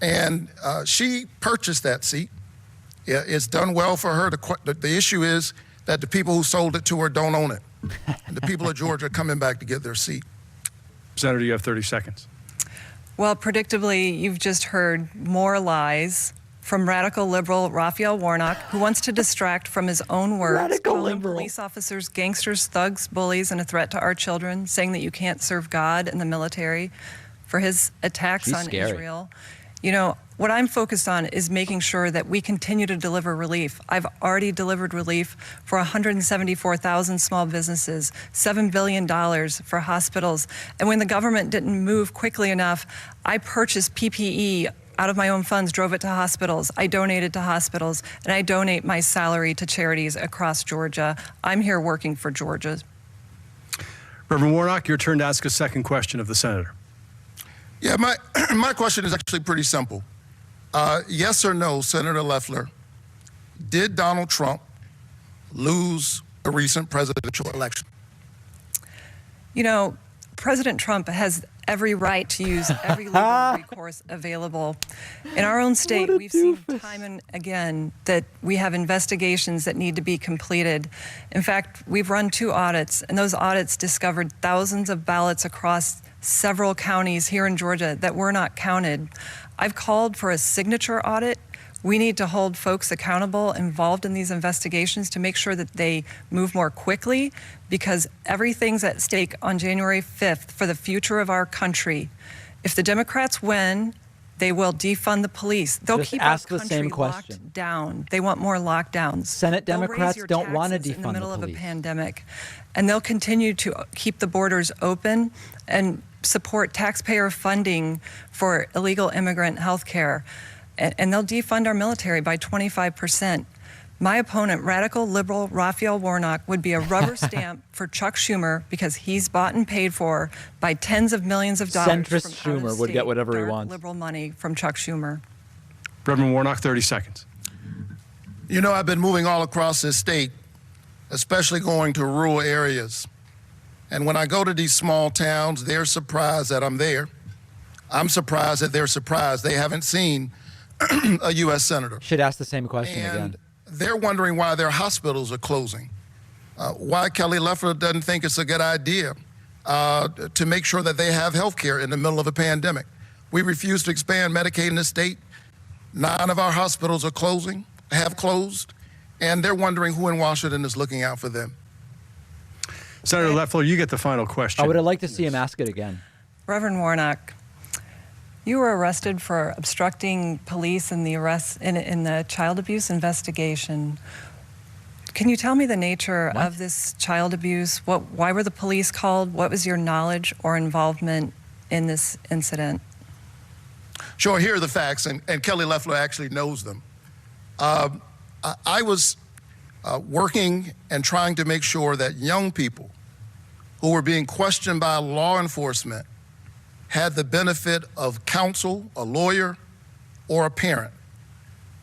And she purchased that seat. It's done well for her. The issue is that the people who sold it to her don't own it. And the people of Georgia are coming back to get their seat. Senator, you have 30 seconds. Well, predictably, you've just heard more lies from radical liberal Raphael Warnock, who wants to distract from his own words, calling police officers gangsters, thugs, bullies, and a threat to our children, saying that you can't serve God and the military, for his attacks on Israel. You know, what I'm focused on is making sure that we continue to deliver relief. I've already delivered relief for 174,000 small businesses, $7 billion for hospitals. And when the government didn't move quickly enough, I purchased PPE out of my own funds, drove it to hospitals. I donated to hospitals, and I donate my salary to charities across Georgia. I'm here working for Georgia. Reverend Warnock, your turn to ask a second question of the senator. Yeah, my question is actually pretty simple. Yes or no, Senator Loeffler, did Donald Trump lose a recent presidential election? You know, President Trump has every right to use every legal recourse available. In our own state, we've seen time and again that we have investigations that need to be completed. In fact, we've run 2 audits, and those audits discovered thousands of ballots across several counties here in Georgia that were not counted. I've called for a signature audit. We need to hold folks accountable involved in these investigations to make sure that they move more quickly, because everything's at stake on January 5th for the future of our country. If the Democrats win, they will defund the police. They'll Just keep our ask the country same question. locked down. They want more lockdowns. Senate They'll raise Democrats your don't want to taxes in the defund middle the of a police. pandemic, and they'll continue to keep the borders open and support taxpayer funding for illegal immigrant health care. And they'll defund our military by 25%. My opponent, radical liberal Raphael Warnock, would be a rubber stamp for Chuck Schumer because he's bought and paid for by tens of millions of dollars. Centrist Schumer would get whatever he wants. Liberal money from Chuck Schumer. Reverend Warnock, 30 seconds. You know, I've been moving all across this state, especially going to rural areas. And when I go to these small towns, they're surprised that I'm there. I'm surprised that they're surprised they haven't seen a U.S. senator. Should ask the same question again. They're wondering why their hospitals are closing, why Kelly Loeffler doesn't think it's a good idea to make sure that they have health care in the middle of a pandemic. We refuse to expand Medicaid in the state. 9 of our hospitals are closing, have closed, and they're wondering who in Washington is looking out for them. Senator Loeffler, you get the final question. I would have liked to see him ask it again. Reverend Warnock, you were arrested for obstructing police in the child abuse investigation. Can you tell me the nature of this child abuse? Why were the police called? What was your knowledge or involvement in this incident? Sure, here are the facts, and Kelly Loeffler actually knows them. I was working and trying to make sure that young people who were being questioned by law enforcement had the benefit of counsel, a lawyer, or a parent.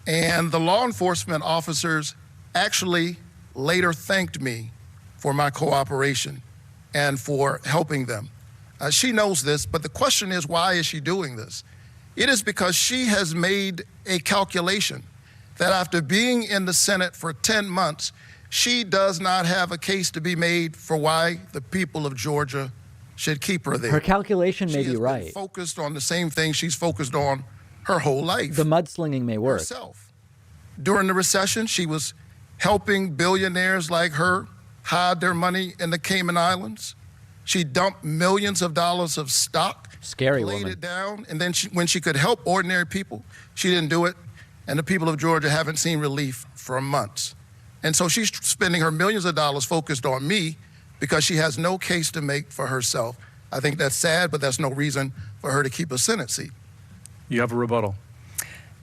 And the law enforcement officers actually later thanked me for my cooperation and for helping them. She knows this, but the question is, why is she doing this? It is because she has made a calculation that after being in the Senate for 10 months, she does not have a case to be made for why the people of Georgia should keep her there. Her calculation may be right. She has been focused on the same thing she's focused on her whole life. The mudslinging may work. Herself. During the recession, she was helping billionaires like her hide their money in the Cayman Islands. She dumped millions of dollars of stock, Scary laid woman. it down, and then when she could help ordinary people, she didn't do it. And the people of Georgia haven't seen relief for months. And so she's spending her millions of dollars focused on me because she has no case to make for herself. I think that's sad, but that's no reason for her to keep a Senate seat. You have a rebuttal.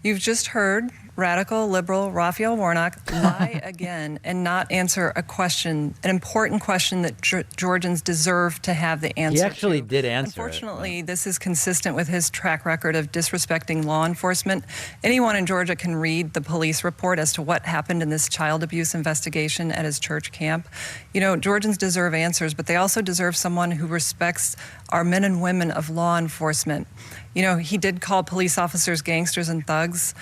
You've just heard radical liberal Raphael Warnock lie again and not answer a question, an important question that Georgians deserve to have the answer He actually did answer Unfortunately, this is consistent with his track record of disrespecting law enforcement. Anyone in Georgia can read the police report as to what happened in this child abuse investigation at his church camp. You know, Georgians deserve answers, but they also deserve someone who respects our men and women of law enforcement. You know, he did call police officers gangsters and thugs.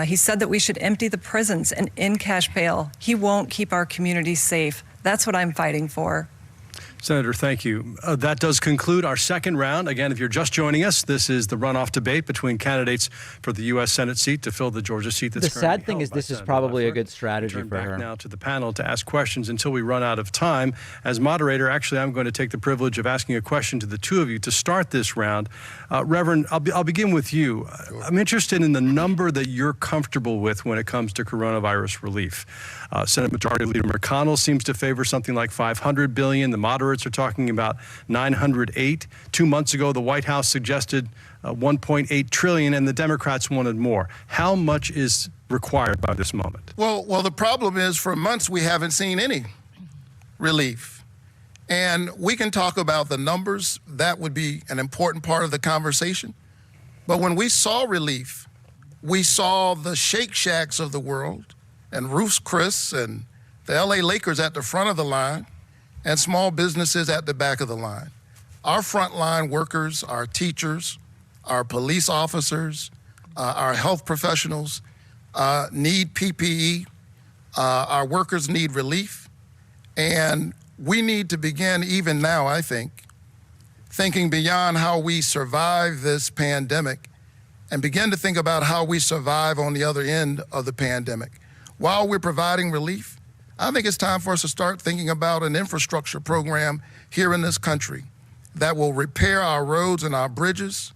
He said that we should empty the prisons and in cash bail. He won't keep our communities safe. That's what I'm fighting for. Senator, thank you. That does conclude our second round. Again, if you're just joining us, this is the runoff debate between candidates for the U.S. Senate seat to fill the Georgia seat that's The sad thing is this is probably a good strategy turn for back her. now to the panel to ask questions until we run out of time. As moderator, actually, I'm going to take the privilege of asking a question to the two of you to start this round. Reverend, I'll begin with you. Sure. I'm interested in the number that you're comfortable with when it comes to coronavirus relief. Senate Majority Leader McConnell seems to favor something like $500 billion. The moderates are talking about $908. 2 months ago, the White House suggested $1.8 trillion, and the Democrats wanted more. How much is required by this moment? Well, the problem is for months we haven't seen any relief. And we can talk about the numbers. That would be an important part of the conversation. But when we saw relief, we saw the Shake Shacks of the world and Ruth's Chris and the LA Lakers at the front of the line and small businesses at the back of the line. Our frontline workers, our teachers, our police officers, our health professionals need PPE. Our workers need relief. And we need to begin, even now, I think, thinking beyond how we survive this pandemic and begin to think about how we survive on the other end of the pandemic. While we're providing relief, I think it's time for us to start thinking about an infrastructure program here in this country that will repair our roads and our bridges,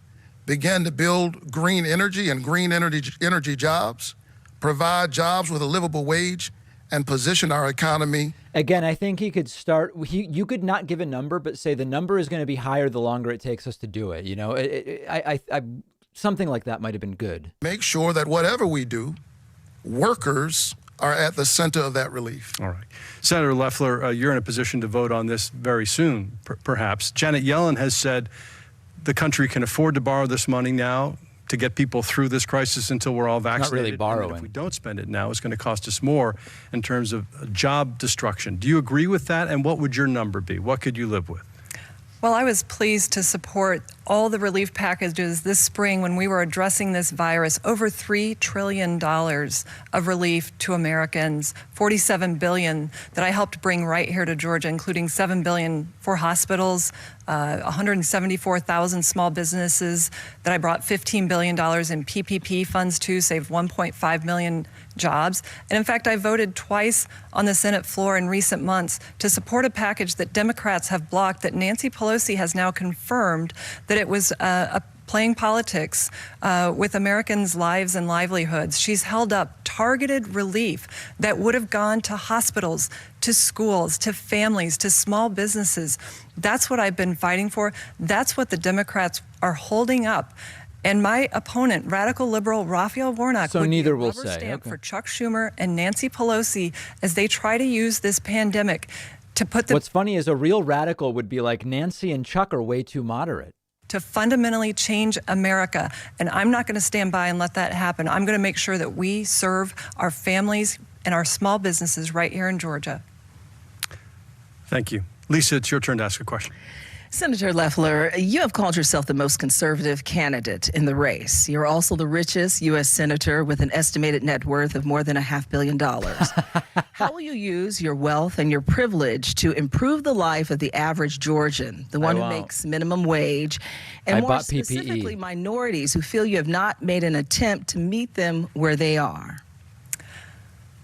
begin to build green energy and green energy jobs, provide jobs with a livable wage, and position our economy. Again, I think he could start, you could not give a number, but say the number is going to be higher the longer it takes us to do it. You know, something like that might have been good. Make sure that whatever we do, workers are at the center of that relief. All right. Senator Loeffler, you're in a position to vote on this very soon, perhaps. Janet Yellen has said the country can afford to borrow this money now to get people through this crisis until we're all vaccinated. Not really borrowing. If we don't spend it now, it's going to cost us more in terms of job destruction. Do you agree with that? And what would your number be? What could you live with? Well, I was pleased to support all the relief packages this spring when we were addressing this virus. Over $3 trillion of relief to Americans, $47 billion that I helped bring right here to Georgia, including $7 billion for hospitals, 174,000 small businesses that I brought $15 billion in PPP funds to, saved 1.5 million jobs. And in fact, I voted twice on the Senate floor in recent months to support a package that Democrats have blocked, that Nancy Pelosi has now confirmed that it was playing politics with Americans' lives and livelihoods. She's held up targeted relief that would have gone to hospitals, to schools, to families, to small businesses. That's what I've been fighting for. That's what the Democrats are holding up. And my opponent, radical liberal Raphael Warnock, so would neither be a will rubber say stamp okay. for Chuck Schumer and Nancy Pelosi as they try to use this pandemic to put the... What's funny is a real radical would be like, Nancy and Chuck are way too moderate. To fundamentally change America. And I'm not going to stand by and let that happen. I'm going to make sure that we serve our families and our small businesses right here in Georgia. Thank you. Lisa, it's your turn to ask a question. Senator Loeffler, you have called yourself the most conservative candidate in the race. You're also the richest U.S. senator with an estimated net worth of more than $500 million. How will you use your wealth and your privilege to improve the life of the average Georgian, the one who makes minimum wage, and more specifically minorities who feel you have not made an attempt to meet them where they are?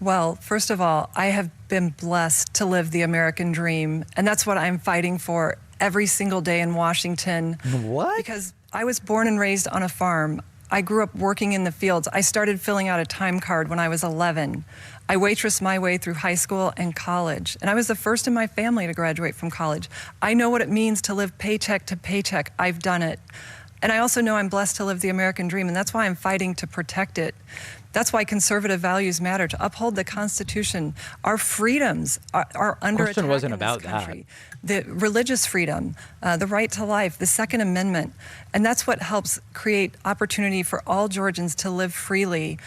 Well, first of all, I have been blessed to live the American dream, and that's what I'm fighting for every single day in Washington. What? Because I was born and raised on a farm. I grew up working in the fields. I started filling out a time card when I was 11. I waitressed my way through high school and college, and I was the first in my family to graduate from college. I know what it means to live paycheck to paycheck. I've done it. And I also know I'm blessed to live the American dream, and that's why I'm fighting to protect it. That's why conservative values matter, to uphold the Constitution. Our freedoms are under attack in this country. The religious freedom, the right to life, the Second Amendment. And that's what helps create opportunity for all Georgians to live freely.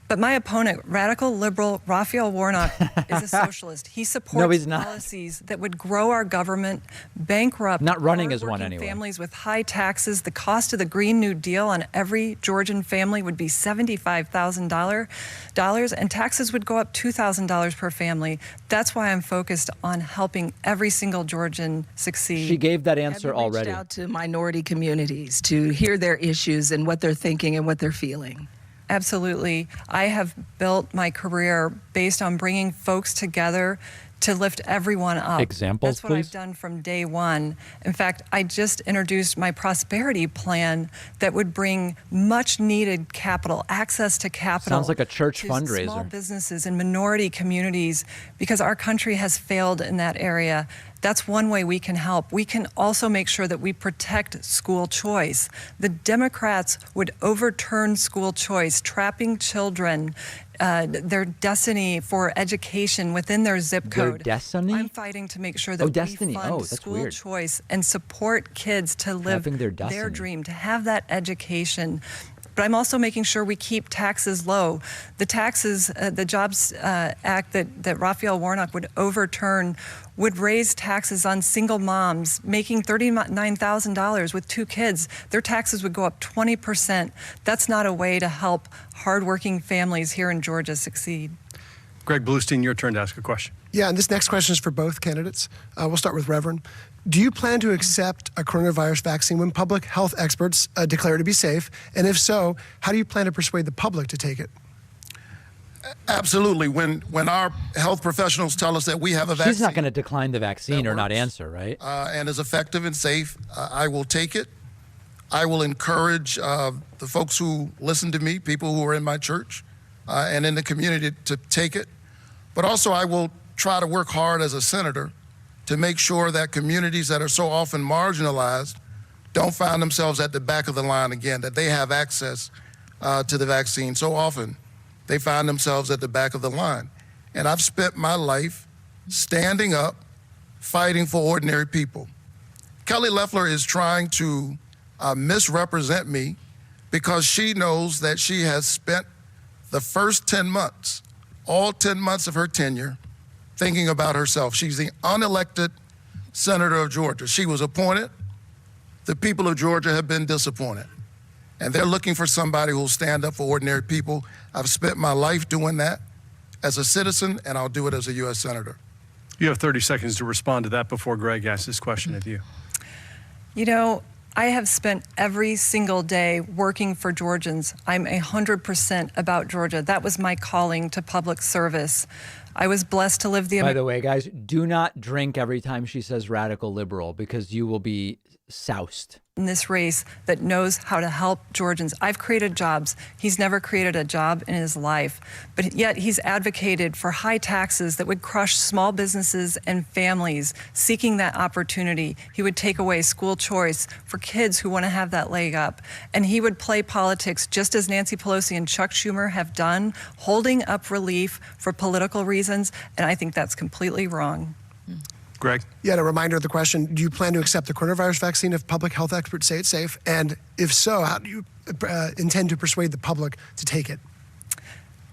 But my opponent, radical liberal Raphael Warnock, is a socialist. He supports policies that would grow our government, bankrupt families with high taxes. The cost of the Green New Deal on every Georgian family would be $75,000, and taxes would go up $2,000 per family. That's why I'm focused on helping every single Georgian succeed. She gave that answer already. Have you reached out to minority communities to hear their issues and what they're thinking and what they're feeling? Absolutely. I have built my career based on bringing folks together to lift everyone up. Examples, That's what I've done from day one. In fact, I just introduced my prosperity plan that would bring much needed capital, access to capital. Sounds like a church fundraiser. Small businesses and minority communities, because our country has failed in that area. That's one way we can help. We can also make sure that we protect school choice. The Democrats would overturn school choice, trapping children, their destiny for education within their zip code. Their destiny? I'm fighting to make sure that we fund school choice and support kids to live their dream, to have that education. but I'm also making sure we keep taxes low. The taxes, the Jobs Act that Raphael Warnock would overturn would raise taxes on single moms making $39,000 with 2 kids. Their taxes would go up 20%. That's not a way to help hardworking families here in Georgia succeed. Greg Bluestein, your turn to ask a question. Yeah, and this next question is for both candidates. We'll start with Reverend. Do you plan to accept a coronavirus vaccine when public health experts declare it to be safe? And if so, how do you plan to persuade the public to take it? Absolutely. When our health professionals tell us that we have a vaccine, She's not going to decline the vaccine or not answer, right? And is effective and safe, I will take it. I will encourage the folks who listen to me, people who are in my church and in the community, to take it. But also I will try to work hard as a senator to make sure that communities that are so often marginalized don't find themselves at the back of the line again, that they have access to the vaccine. So often they find themselves at the back of the line. And I've spent my life standing up, fighting for ordinary people. Kelly Loeffler is trying to misrepresent me because she knows that she has spent the first 10 months, all 10 months of her tenure, thinking about herself. She's the unelected senator of Georgia. She was appointed. The people of Georgia have been disappointed. And they're looking for somebody who will stand up for ordinary people. I've spent my life doing that as a citizen, and I'll do it as a U.S. senator. You have 30 seconds to respond to that before Greg asks this question of you. You know, I have spent every single day working for Georgians. I'm 100% about Georgia. That was my calling to public service. I was blessed to live the... By the way, guys, do not drink every time she says radical liberal because you will be soused. In this race that knows how to help Georgians. I've created jobs. He's never created a job in his life, but yet he's advocated for high taxes that would crush small businesses and families seeking that opportunity. He would take away school choice for kids who want to have that leg up. And he would play politics just as Nancy Pelosi and Chuck Schumer have done, holding up relief for political reasons. And I think that's completely wrong. Greg? Yeah, and a reminder of the question, do you plan to accept the coronavirus vaccine if public health experts say it's safe? And if so, how do you intend to persuade the public to take it?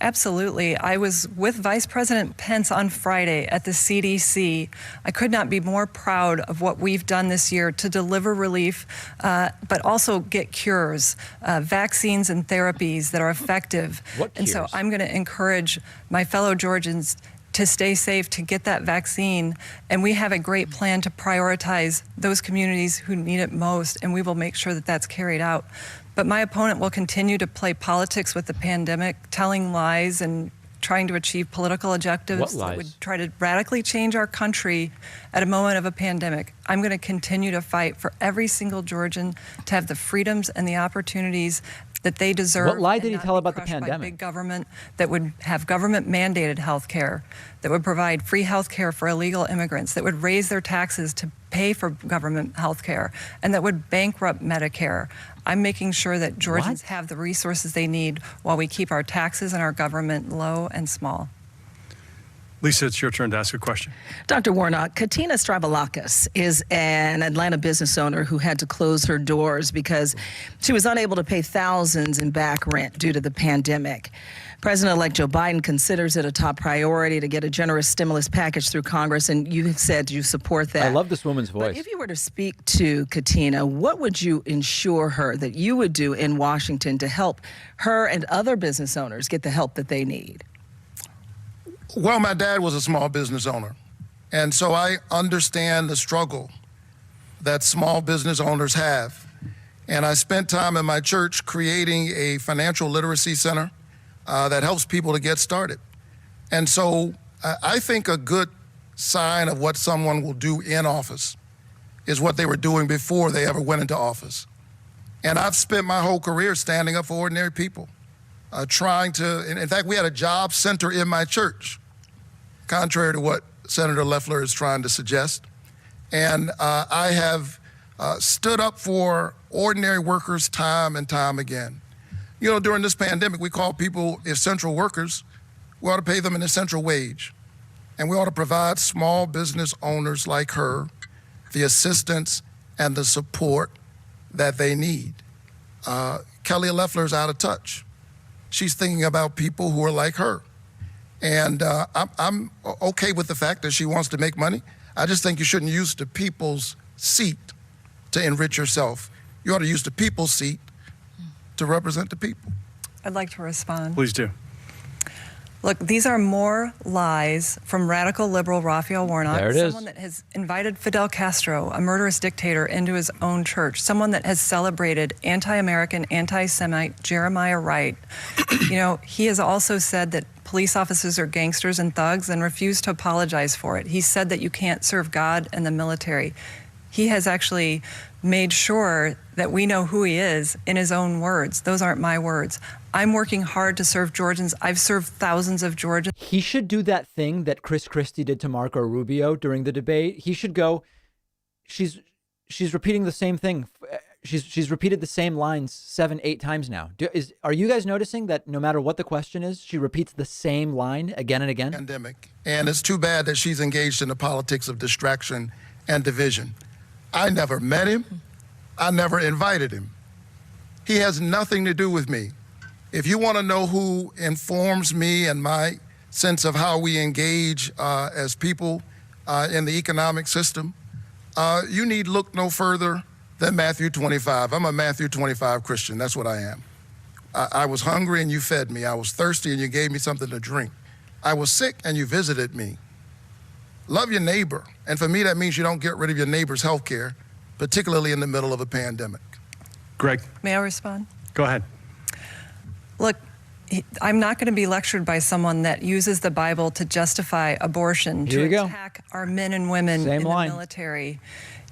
Absolutely. I was with Vice President Pence on Friday at the CDC. I could not be more proud of what we've done this year to deliver relief, but also get cures, vaccines and therapies that are effective. What cures? And so I'm going to encourage my fellow Georgians to stay safe, to get that vaccine. And we have a great plan to prioritize those communities who need it most, and we will make sure that that's carried out. But my opponent will continue to play politics with the pandemic, telling lies and trying to achieve political objectives that would try to radically change our country at a moment of a pandemic. I'm going to continue to fight for every single Georgian to have the freedoms and the opportunities that they deserve. What lie did he tell about the pandemic? By big government that would have government-mandated health care, that would provide free health care for illegal immigrants, that would raise their taxes to pay for government health care, and that would bankrupt Medicare. I'm making sure that Georgians have the resources they need while we keep our taxes and our government low and small. Lisa, it's your turn to ask a question. Dr. Warnock, Katina Stravalakis is an Atlanta business owner who had to close her doors because she was unable to pay thousands in back rent due to the pandemic. President-elect Joe Biden considers it a top priority to get a generous stimulus package through Congress, and you have said you support that. I love this woman's voice. But if you were to speak to Katina, what would you ensure her that you would do in Washington to help her and other business owners get the help that they need? Well, my dad was a small business owner, and so I understand the struggle that small business owners have. And I spent time in my church creating a financial literacy center that helps people to get started. And so I think a good sign of what someone will do in office is what they were doing before they ever went into office. And I've spent my whole career standing up for ordinary people, trying to, in fact, we had a job center in my church, contrary to what Senator Loeffler is trying to suggest. And I have stood up for ordinary workers time and time again. You know, during this pandemic, we call people essential workers. We ought to pay them an essential wage. And we ought to provide small business owners like her the assistance and the support that they need. Kelly Loeffler's out of touch. She's thinking about people who are like her. And I'm okay with the fact that she wants to make money. I just think you shouldn't use the people's seat to enrich yourself. You ought to use the people's seat to represent the people. I'd like to respond. Please do. Look, these are more lies from radical liberal Raphael Warnock, There it is. someone that has invited Fidel Castro, a murderous dictator, into his own church, someone that has celebrated anti-American, anti-Semite Jeremiah Wright. You know, he has also said that police officers are gangsters and thugs and refused to apologize for it. He said that you can't serve God and the military. He has actually made sure that we know who he is in his own words. Those aren't my words. I'm working hard to serve Georgians. I've served thousands of Georgians. He should do that thing that Chris Christie did to Marco Rubio during the debate. He should go, she's repeating the same thing. She's repeated the same lines 7-8 times now. Are you guys noticing that no matter what the question is, she repeats the same line again and again? Pandemic. And it's too bad that she's engaged in the politics of distraction and division. I never met him. I never invited him. He has nothing to do with me. If you want to know who informs me and my sense of how we engage as people in the economic system, you need look no further than Matthew 25. I'm a Matthew 25 Christian. That's what I am. I was hungry and you fed me. I was thirsty and you gave me something to drink. I was sick and you visited me. Love your neighbor. And for me, that means you don't get rid of your neighbor's health care, particularly in the middle of a pandemic. Greg. May I respond? Go ahead. Look, I'm not going to be lectured by someone that uses the Bible to justify abortion, Here you to go. attack our men and women Same in line. the military.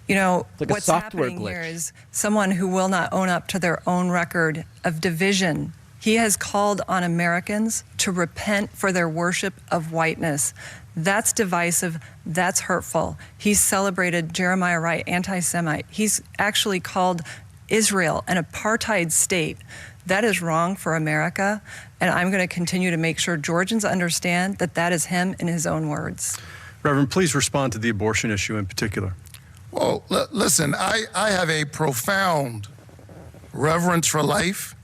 You know, like a what's software happening here glitch. is someone who will not own up to their own record of division. He has called on Americans to repent for their worship of whiteness. That's divisive. That's hurtful. He's celebrated Jeremiah Wright, anti-Semite. He's actually called Israel an apartheid state. That is wrong for America, and I'm going to continue to make sure Georgians understand that that is him in his own words. Reverend, please respond to the abortion issue in particular. Well, listen, I have a profound reverence for life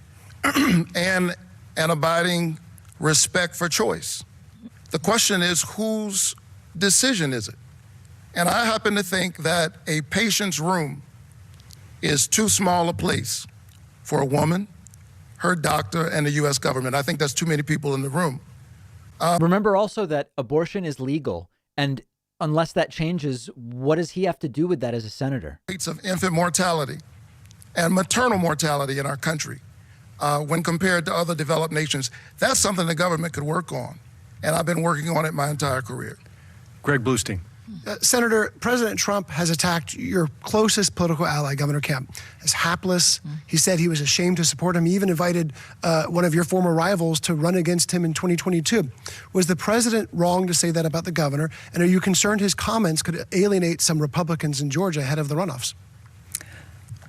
and an abiding respect for choice. The question is, whose decision is it? And I happen to think that a patient's room is too small a place for a woman, her doctor, and the U.S. government. I think that's too many people in the room. Remember also that abortion is legal, and unless that changes, what does he have to do with that as a senator? Rates of infant mortality and maternal mortality in our country when compared to other developed nations. That's something the government could work on, and I've been working on it my entire career. Greg Bluestein. Senator, President Trump has attacked your closest political ally, Governor Kemp, as hapless. He said he was ashamed to support him. He even invited one of your former rivals to run against him in 2022. Was the president wrong to say that about the governor? And are you concerned his comments could alienate some Republicans in Georgia ahead of the runoffs?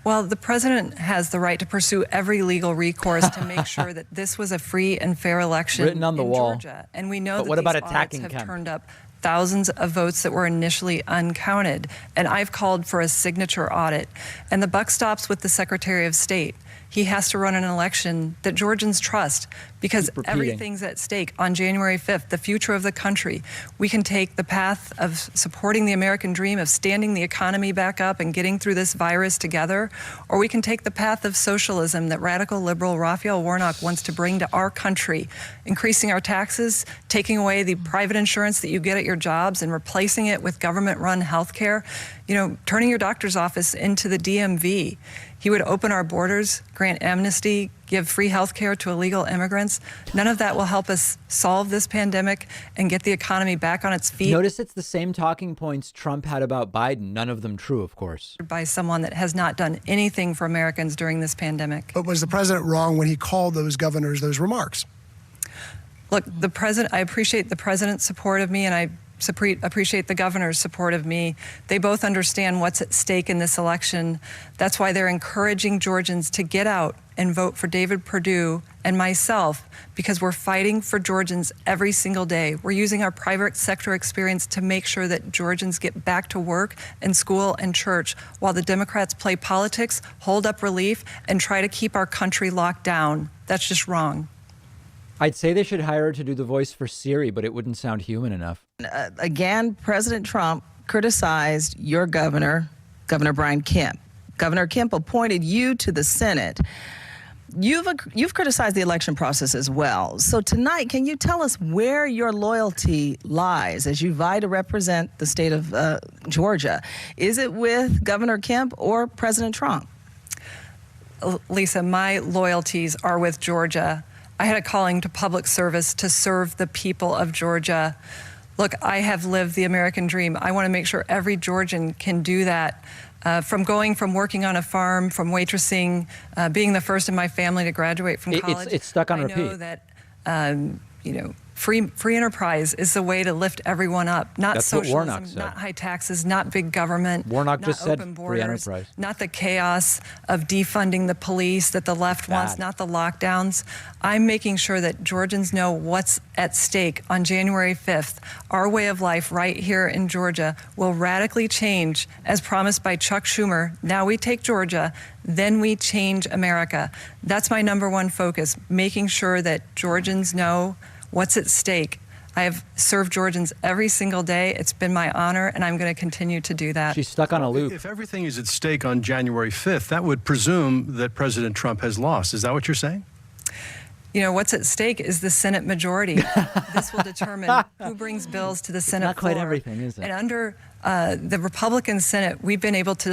Well, the president has the right to pursue every legal recourse to make sure that this was a free and fair election Written on the in wall. Georgia. And we know But that what these about audits attacking have Kemp? turned up thousands of votes that were initially uncounted. And I've called for a signature audit. And the buck stops with the Secretary of State. He has to run an election that Georgians trust, because Keep repeating. everything's at stake on January 5th, the future of the country. We can take the path of supporting the American dream, of standing the economy back up and getting through this virus together, or we can take the path of socialism that radical liberal Raphael Warnock wants to bring to our country, increasing our taxes, taking away the private insurance that you get at your jobs and replacing it with government-run health care, turning your doctor's office into the DMV. He would open our borders, grant amnesty, give free health care to illegal immigrants. None of that will help us solve this pandemic and get the economy back on its feet. Notice it's the same talking points Trump had about Biden. None of them true, of course. By someone that has not done anything for Americans during this pandemic. But was the president wrong when he called those governors those remarks? Look, I appreciate the president's support of me, and I appreciate the governor's support of me. They both understand what's at stake in this election. That's why they're encouraging Georgians to get out and vote for David Perdue and myself because we're fighting for Georgians every single day. We're using our private sector experience to make sure that Georgians get back to work and school and church while the Democrats play politics, hold up relief, and try to keep our country locked down. That's just wrong. I'd say they should hire her to do the voice for Siri, but it wouldn't sound human enough. Again, President Trump criticized your governor, Governor Brian Kemp. Governor Kemp appointed you to the Senate. You've criticized the election process as well. So tonight, can you tell us where your loyalty lies as you vie to represent the state of Georgia? Is it with Governor Kemp or President Trump? Lisa, my loyalties are with Georgia. I had a calling to public service to serve the people of Georgia. Look, I have lived the American dream. I want to make sure every Georgian can do that. From working on a farm, from waitressing, being the first in my family to graduate from college. It's stuck on repeat. I know that, free enterprise is the way to lift everyone up. Not That's what Warnock socialism, said. not high taxes, not big government. Warnock not just said open free borders, enterprise. not the chaos of defunding the police that the left wants, not the lockdowns. I'm making sure that Georgians know what's at stake on January 5th. Our way of life right here in Georgia will radically change, as promised by Chuck Schumer. Now we take Georgia, then we change America. That's my number one focus, making sure that Georgians know what's at stake. I have served Georgians every single day. It's been my honor, and I'm going to continue to do that. She's stuck on a loop. If everything is at stake on January 5th, that would presume that President Trump has lost. Is that what you're saying? What's at stake is the Senate majority. This will determine who brings bills to the Senate Not quite floor. everything, is it? And under the Republican Senate, we've been able to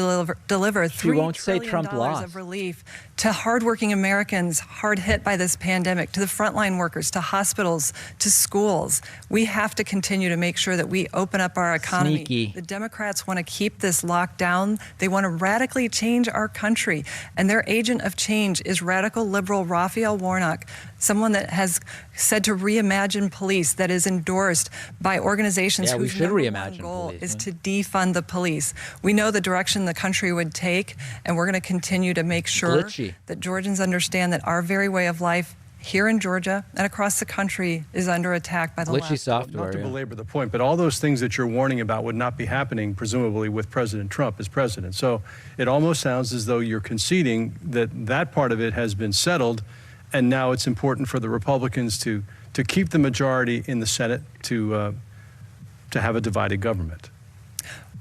deliver $3 trillion of relief to hardworking Americans hard hit by this pandemic, to the frontline workers, to hospitals, to schools. We have to continue to make sure that we open up our economy. Sneaky. The Democrats want to keep this locked down. They want to radically change our country. And their agent of change is radical liberal Raphael Warnock, someone that has said to reimagine police, that is endorsed by organizations whose number one goal is to defund the police. We know the direction the country would take, and we're going to continue to make sure that Georgians understand that our very way of life here in Georgia and across the country is under attack by the left. Software, not to belabor the point, but all those things that you're warning about would not be happening, presumably, with President Trump as president. So it almost sounds as though you're conceding that that part of it has been settled, and now it's important for the Republicans to keep the majority in the Senate to have a divided government.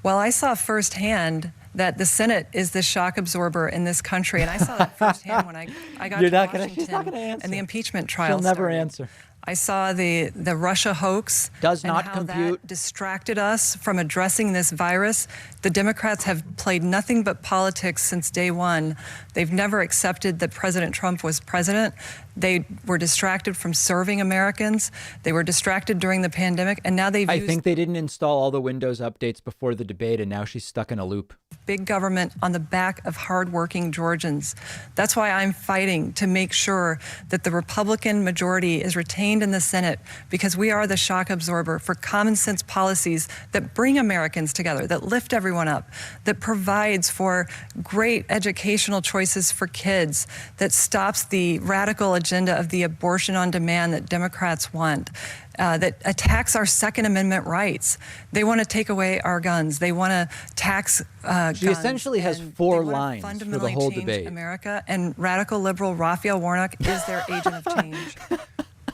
Well, I saw firsthand that the Senate is the shock absorber in this country, and I saw that firsthand when I got to Washington she's not gonna answer. and the impeachment trial She'll never started. answer. I saw the Russia hoax. Does and not how compute. That distracted us from addressing this virus. The Democrats have played nothing but politics since day one. They've never accepted that President Trump was president. They were distracted from serving Americans. They were distracted during the pandemic, and now they've I used think they didn't install all the Windows updates before the debate, and now she's stuck in a loop. big government on the back of hardworking Georgians. That's why I'm fighting to make sure that the Republican majority is retained in the Senate, because we are the shock absorber for common sense policies that bring Americans together, that lift everyone up, that provides for great educational choices for kids, that stops the radical agenda of the abortion on demand that Democrats want. That attacks our Second Amendment rights. They want to take away our guns. They want to tax guns. She essentially has 4 lines for the whole debate. America, and radical liberal Raphael Warnock is their agent of change.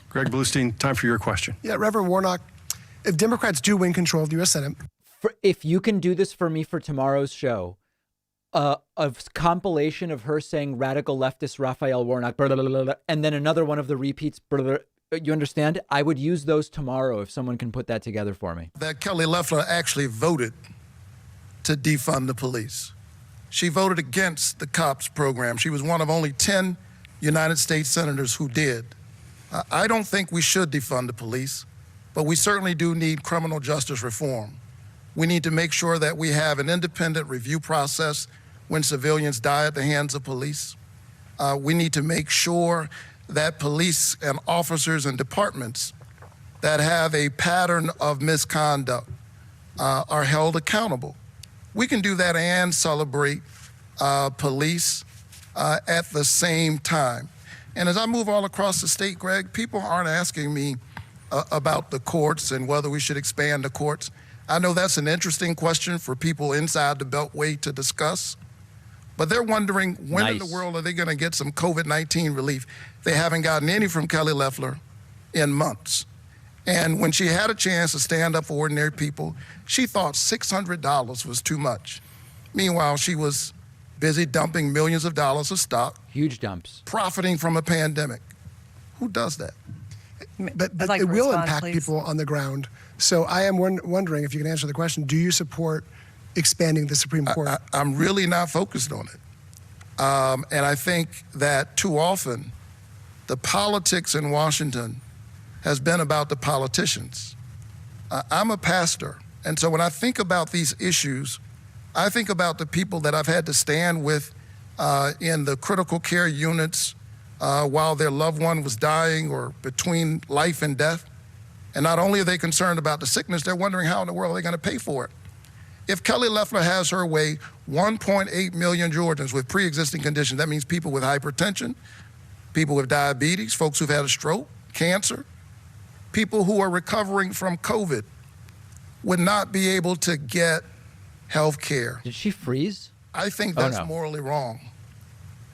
Greg Bluestein, time for your question. Yeah, Reverend Warnock, if Democrats do win control of the U.S. Senate. If you can do this for me for tomorrow's show, a compilation of her saying radical leftist Raphael Warnock, blah, blah, blah, blah, and then another one of the repeats, blah, blah, you understand? I would use those tomorrow if someone can put that together for me. That Kelly Loeffler actually voted to defund the police. She voted against the COPS program. She was one of only 10 United States senators who did. I don't think we should defund the police, but we certainly do need criminal justice reform. We need to make sure that we have an independent review process when civilians die at the hands of police. We need to make sure that police and officers and departments that have a pattern of misconduct are held accountable. We can do that and celebrate police at the same time. And as I move all across the state, Greg, people aren't asking me about the courts and whether we should expand the courts. I know that's an interesting question for people inside the Beltway to discuss, but they're wondering when in the world are they going to get some COVID-19 relief? They haven't gotten any from Kelly Loeffler in months. And when she had a chance to stand up for ordinary people, she thought $600 was too much. Meanwhile, she was busy dumping millions of dollars of stock. Huge dumps. Profiting from a pandemic. Who does that? But it will impact people on the ground. So I am wondering if you can answer the question, do you support expanding the Supreme Court? I'm really not focused on it. And I think that too often the politics in Washington has been about the politicians. I'm a pastor, and so when I think about these issues, I think about the people that I've had to stand with in the critical care units while their loved one was dying or between life and death. And not only are they concerned about the sickness, they're wondering how in the world they're going to pay for it. If Kelly Loeffler has her way, 1.8 million Georgians with pre-existing conditions, that means people with hypertension, people with diabetes, folks who've had a stroke, cancer, people who are recovering from COVID would not be able to get health care. Did she freeze? I think that's morally wrong.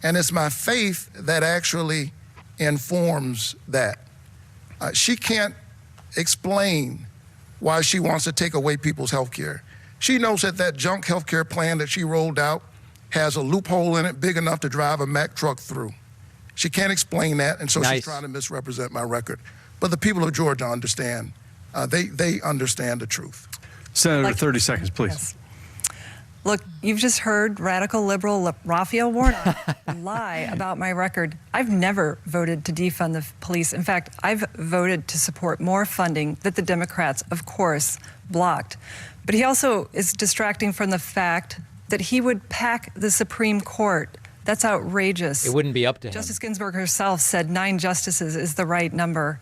And it's my faith that actually informs that. She can't explain why she wants to take away people's health care. She knows that that junk health care plan that she rolled out has a loophole in it big enough to drive a Mack truck through. She can't explain that, and so she's trying to misrepresent my record. But the people of Georgia understand. They understand the truth. Senator, 30 seconds, please. Yes. Look, you've just heard radical liberal Raphael Warnock lie about my record. I've never voted to defund the police. In fact, I've voted to support more funding that the Democrats, of course, blocked. But he also is distracting from the fact that he would pack the Supreme Court. That's outrageous. It wouldn't be up to him. Justice Ginsburg herself said 9 justices is the right number.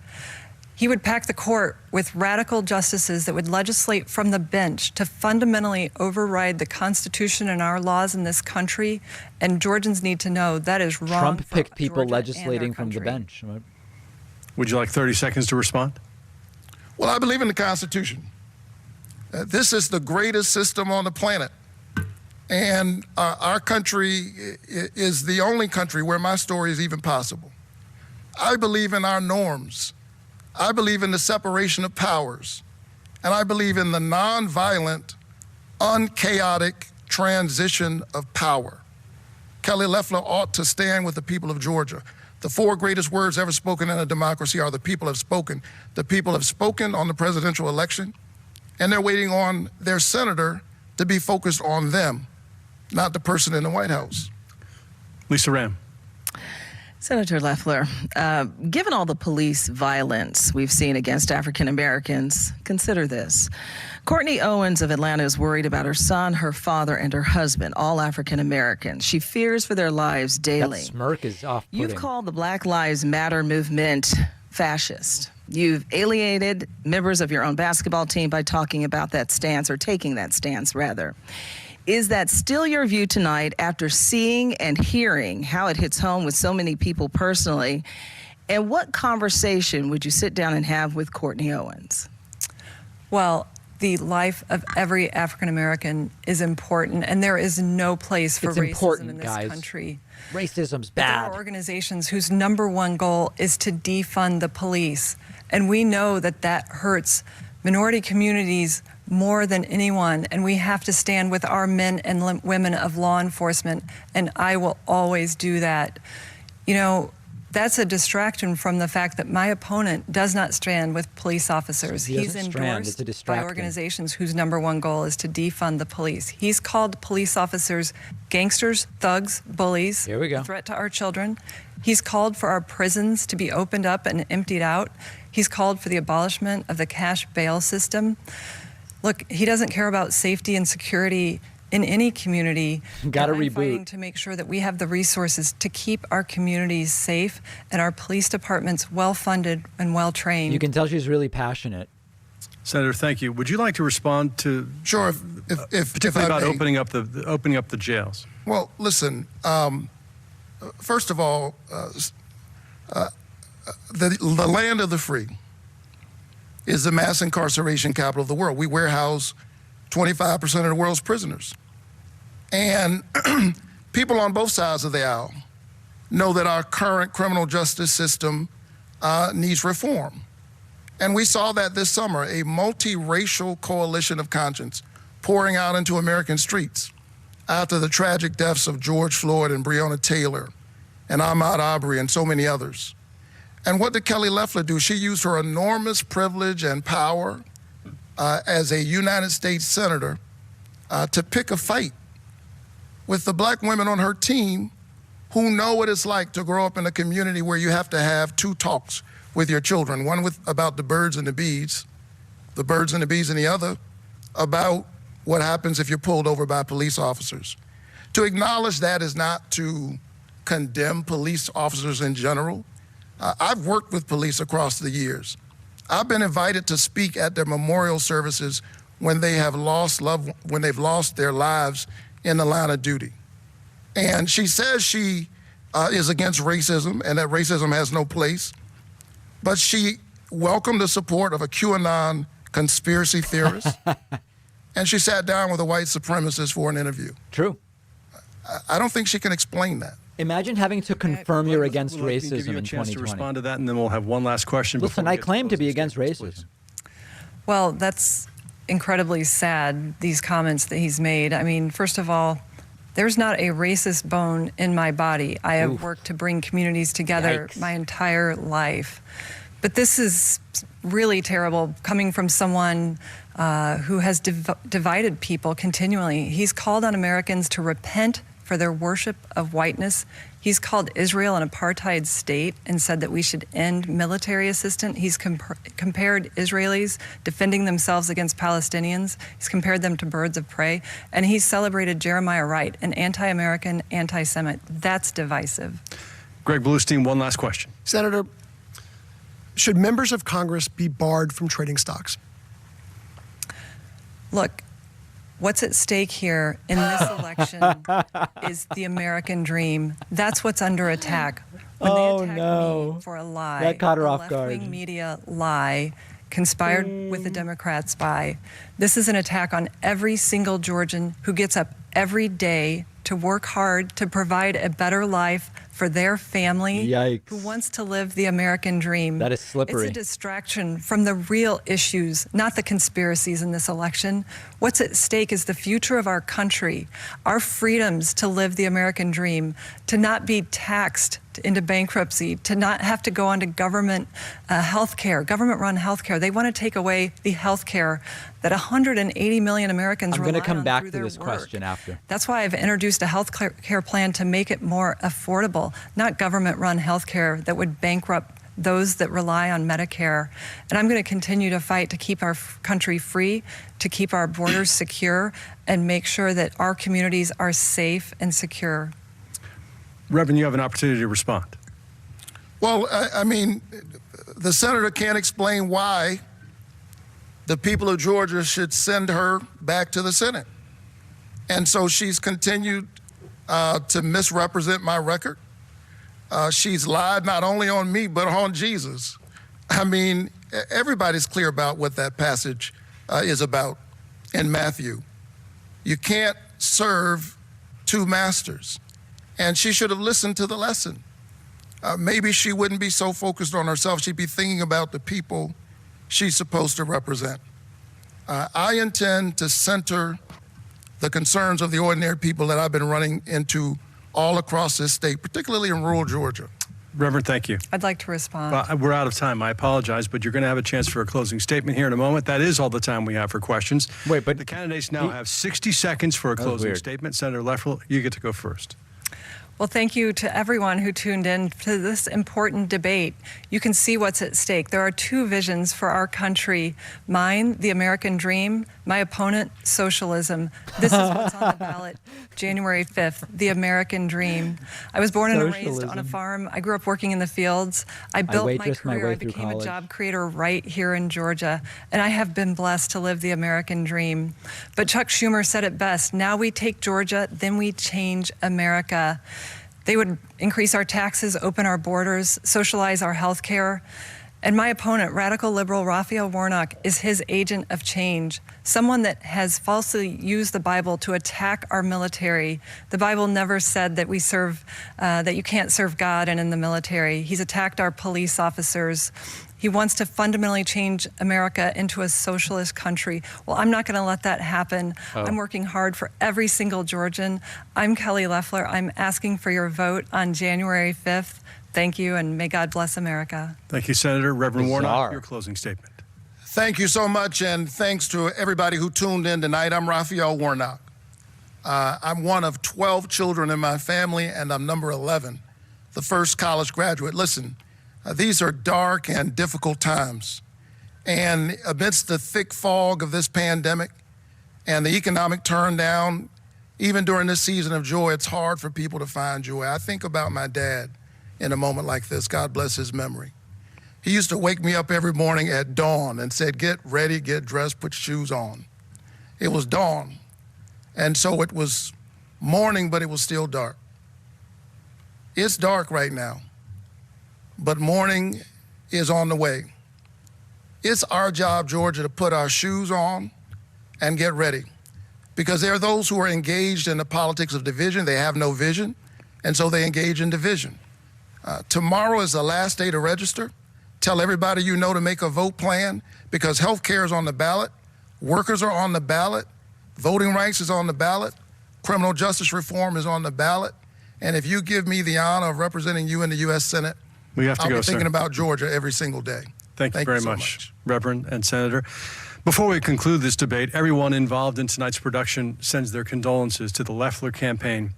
He would pack the court with radical justices that would legislate from the bench to fundamentally override the Constitution and our laws in this country. And Georgians need to know that is wrong. Trump picked people Georgia legislating from the bench. Would you like 30 seconds to respond? Well, I believe in the Constitution. This is the greatest system on the planet. And our country is the only country where my story is even possible. I believe in our norms. I believe in the separation of powers. And I believe in the nonviolent, unchaotic transition of power. Kelly Loeffler ought to stand with the people of Georgia. The 4 greatest words ever spoken in a democracy are the people have spoken. The people have spoken on the presidential election, and they're waiting on their senator to be focused on them, not the person in the White House. Lisa Ram. Senator Loeffler, given all the police violence we've seen against African Americans, consider this. Courtney Owens of Atlanta is worried about her son, her father, and her husband, all African Americans. She fears for their lives daily. That smirk is off-putting. You've called the Black Lives Matter movement fascist. You've alienated members of your own basketball team by talking about that stance, or taking that stance, rather. Is that still your view tonight after seeing and hearing how it hits home with so many people personally? And what conversation would you sit down and have with Courtney Owens? Well, the life of every African American is important, and there is no place for racism in this country. Racism's But bad. there are organizations whose number one goal is to defund the police, and we know that that hurts minority communities more than anyone, and we have to stand with our men and women of law enforcement, and I will always do that. You know, that's a distraction from the fact that my opponent does not stand with police officers. He's endorsed by organizations whose number one goal is to defund the police. He's called police officers gangsters, thugs, bullies, Here we go. a threat to our children. He's called for our prisons to be opened up and emptied out. He's called for the abolishment of the cash bail system. Look, he doesn't care about safety and security in any community. Gotta I'm reboot. fighting to make sure that we have the resources to keep our communities safe and our police departments well-funded and well-trained. You can tell she's really passionate. Senator, thank you. Would you like to respond to Sure, if particularly I about may. opening up the jails? Well, listen, first of all, the land of the free is the mass incarceration capital of the world. We warehouse 25% of the world's prisoners. And people on both sides of the aisle know that our current criminal justice system needs reform. And we saw that this summer, a multiracial coalition of conscience pouring out into American streets after the tragic deaths of George Floyd and Breonna Taylor and Ahmaud Arbery and so many others. And what did Kelly Loeffler do? She used her enormous privilege and power as a United States senator to pick a fight with the black women on her team who know what it's like to grow up in a community where you have to have two talks with your children, one about the birds and the bees, and the other about what happens if you're pulled over by police officers. To acknowledge that is not to condemn police officers in general. I've worked with police across the years. I've been invited to speak at their memorial services when they have when they've lost their lives in the line of duty. And she says she is against racism and that racism has no place, but she welcomed the support of a QAnon conspiracy theorist, and she sat down with a white supremacist for an interview. True. I don't think she can explain that. Imagine having to confirm you're against Give you racism a in chance 2020. to respond to that, and then we'll have one last question. Listen, I claim to be against racism. Well, that's incredibly sad, these comments that he's made. I mean, first of all, there's not a racist bone in my body. I have worked to bring communities together my entire life. But this is really terrible coming from someone who has divided people continually. He's called on Americans to repent for their worship of whiteness. He's called Israel an apartheid state and said that we should end military assistance. He's compared Israelis defending themselves against Palestinians. He's compared them to birds of prey. And he's celebrated Jeremiah Wright, an anti-American, anti-Semite. That's divisive. Greg Bluestein, one last question. Senator, should members of Congress be barred from trading stocks? Look, what's at stake here in this election is the American dream. That's what's under attack. When they attack me for a lie, that caught her off guard. left-wing media lie, conspired with the Democrats by. This is an attack on every single Georgian who gets up every day to work hard to provide a better life for their family. Yikes. Who wants to live the American dream. That is slippery. It's a distraction from the real issues, not the conspiracies in this election. What's at stake is the future of our country, our freedoms to live the American dream, to not be taxed into bankruptcy, to not have to go onto government health care, government-run health care. They want to take away the health care that 180 million Americans rely on. I'm going to come back to their this work. question after. That's why I've introduced a health care plan to make it more affordable, not government-run health care that would bankrupt those that rely on Medicare. And I'm going to continue to fight to keep our country free, to keep our borders secure, and make sure that our communities are safe and secure. Reverend, you have an opportunity to respond. Well, I mean, the senator can't explain why the people of Georgia should send her back to the Senate. And so she's continued to misrepresent my record. She's lied not only on me, but on Jesus. I mean, everybody's clear about what that passage is about in Matthew. You can't serve two masters. And she should have listened to the lesson. Maybe she wouldn't be so focused on herself. She'd be thinking about the people she's supposed to represent. I intend to center the concerns of the ordinary people that I've been running into all across this state, particularly in rural Georgia. Reverend, thank you. I'd like to respond. Well, we're out of time. I apologize, but you're going to have a chance for a closing statement here in a moment. That is all the time we have for questions. Wait, but the candidates now have 60 seconds for a closing statement. Senator Loeffler, you get to go first. Well, thank you to everyone who tuned in to this important debate. You can see what's at stake. There are two visions for our country. Mine, the American dream. My opponent, socialism. This is what's on the ballot January 5th, the American dream. I was born and raised on a farm. I grew up working in the fields. I built my career. I became a job creator right here in Georgia. And I have been blessed to live the American dream. But Chuck Schumer said it best. Now we take Georgia, then we change America. They would increase our taxes, open our borders, socialize our health care. And my opponent, radical liberal Raphael Warnock, is his agent of change, someone that has falsely used the Bible to attack our military. The Bible never said that that you can't serve God and in the military. He's attacked our police officers. He wants to fundamentally change America into a socialist country. Well, I'm not going to let that happen. I'm working hard for every single Georgian. I'm Kelly Loeffler. I'm asking for your vote on January 5th. Thank you, and may God bless America. Thank you, Senator. Reverend Warnock, your closing statement. Thank you so much, and thanks to everybody who tuned in tonight. I'm Raphael Warnock. I'm one of 12 children in my family, and I'm number 11, the first college graduate. Listen, these are dark and difficult times. And amidst the thick fog of this pandemic and the economic turndown, even during this season of joy, it's hard for people to find joy. I think about my dad in a moment like this. God bless his memory. He used to wake me up every morning at dawn and said, get ready, get dressed, put your shoes on. It was dawn. And so it was morning, but it was still dark. It's dark right now, but morning is on the way. It's our job, Georgia, to put our shoes on and get ready, because there are those who are engaged in the politics of division. They have no vision, and so they engage in division. Tomorrow is the last day to register. Tell everybody you know to make a vote plan, because health care is on the ballot, workers are on the ballot, voting rights is on the ballot, criminal justice reform is on the ballot, and if you give me the honor of representing you in the U.S. Senate, I'll be thinking about Georgia every single day. Thank you very much, Reverend and Senator. Before we conclude this debate, everyone involved in tonight's production sends their condolences to the Loeffler campaign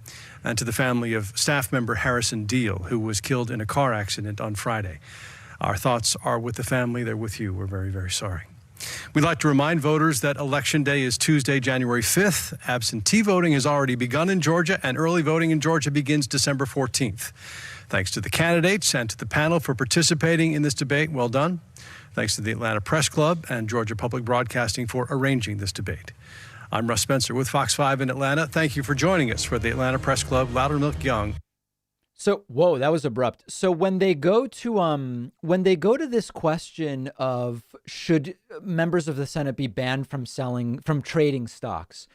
and to the family of staff member Harrison Deal, who was killed in a car accident on Friday. Our thoughts are with the family. They're with you. We're very, very sorry. We'd like to remind voters that Election Day is Tuesday, January 5th. Absentee voting has already begun in Georgia, and early voting in Georgia begins December 14th. Thanks to the candidates and to the panel for participating in this debate. Well done. Thanks to the Atlanta Press Club and Georgia Public Broadcasting for arranging this debate. I'm Russ Spencer with Fox 5 in Atlanta. Thank you for joining us for the Atlanta Press Club, Loudermilk Young. So, whoa, that was abrupt. So when they go to this question of should members of the Senate be banned from trading stocks,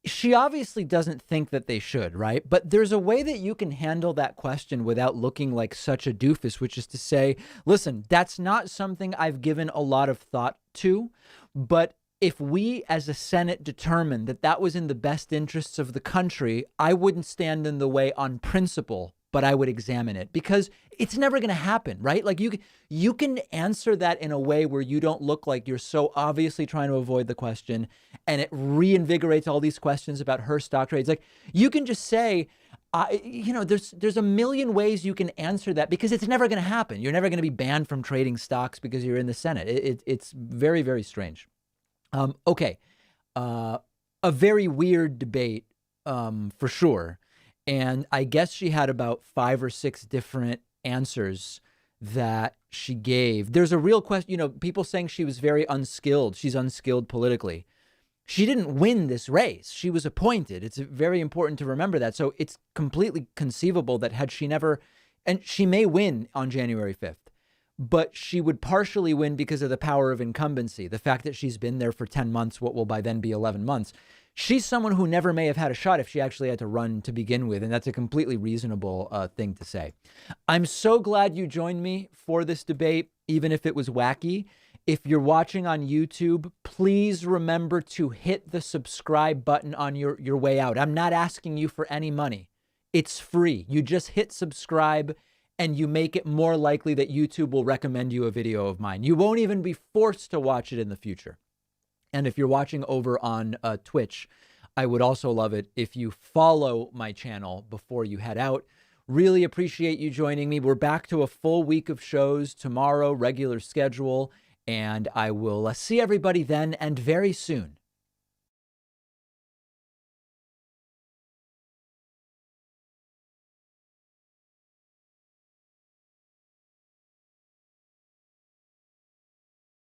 she obviously doesn't think that they should, right? But there's a way that you can handle that question without looking like such a doofus, which is to say, listen, that's not something I've given a lot of thought to, but if we as a Senate determined that that was in the best interests of the country, I wouldn't stand in the way on principle, but I would examine it, because it's never going to happen, right? Like you can answer that in a way where you don't look like you're so obviously trying to avoid the question, and it reinvigorates all these questions about her stock trades. Like you can just say, there's a million ways you can answer that, because it's never going to happen. You're never going to be banned from trading stocks because you're in the Senate. It's very, very strange. Okay. A very weird debate, for sure. And I guess she had about 5 or 6 different answers that she gave. There's a real question, people saying she was very unskilled. She's unskilled politically. She didn't win this race. She was appointed. It's very important to remember that. So it's completely conceivable that had she never, and she may win on January 5th, but she would partially win because of the power of incumbency. The fact that she's been there for 10 months, what will by then be 11 months. She's someone who never may have had a shot if she actually had to run to begin with. And that's a completely reasonable thing to say. I'm so glad you joined me for this debate, even if it was wacky. If you're watching on YouTube, please remember to hit the subscribe button on your way out. I'm not asking you for any money. It's free. You just hit subscribe and you make it more likely that YouTube will recommend you a video of mine. You won't even be forced to watch it in the future. And if you're watching over on Twitch, I would also love it if you follow my channel before you head out. Really appreciate you joining me. We're back to a full week of shows tomorrow, regular schedule, and I will see everybody then and very soon.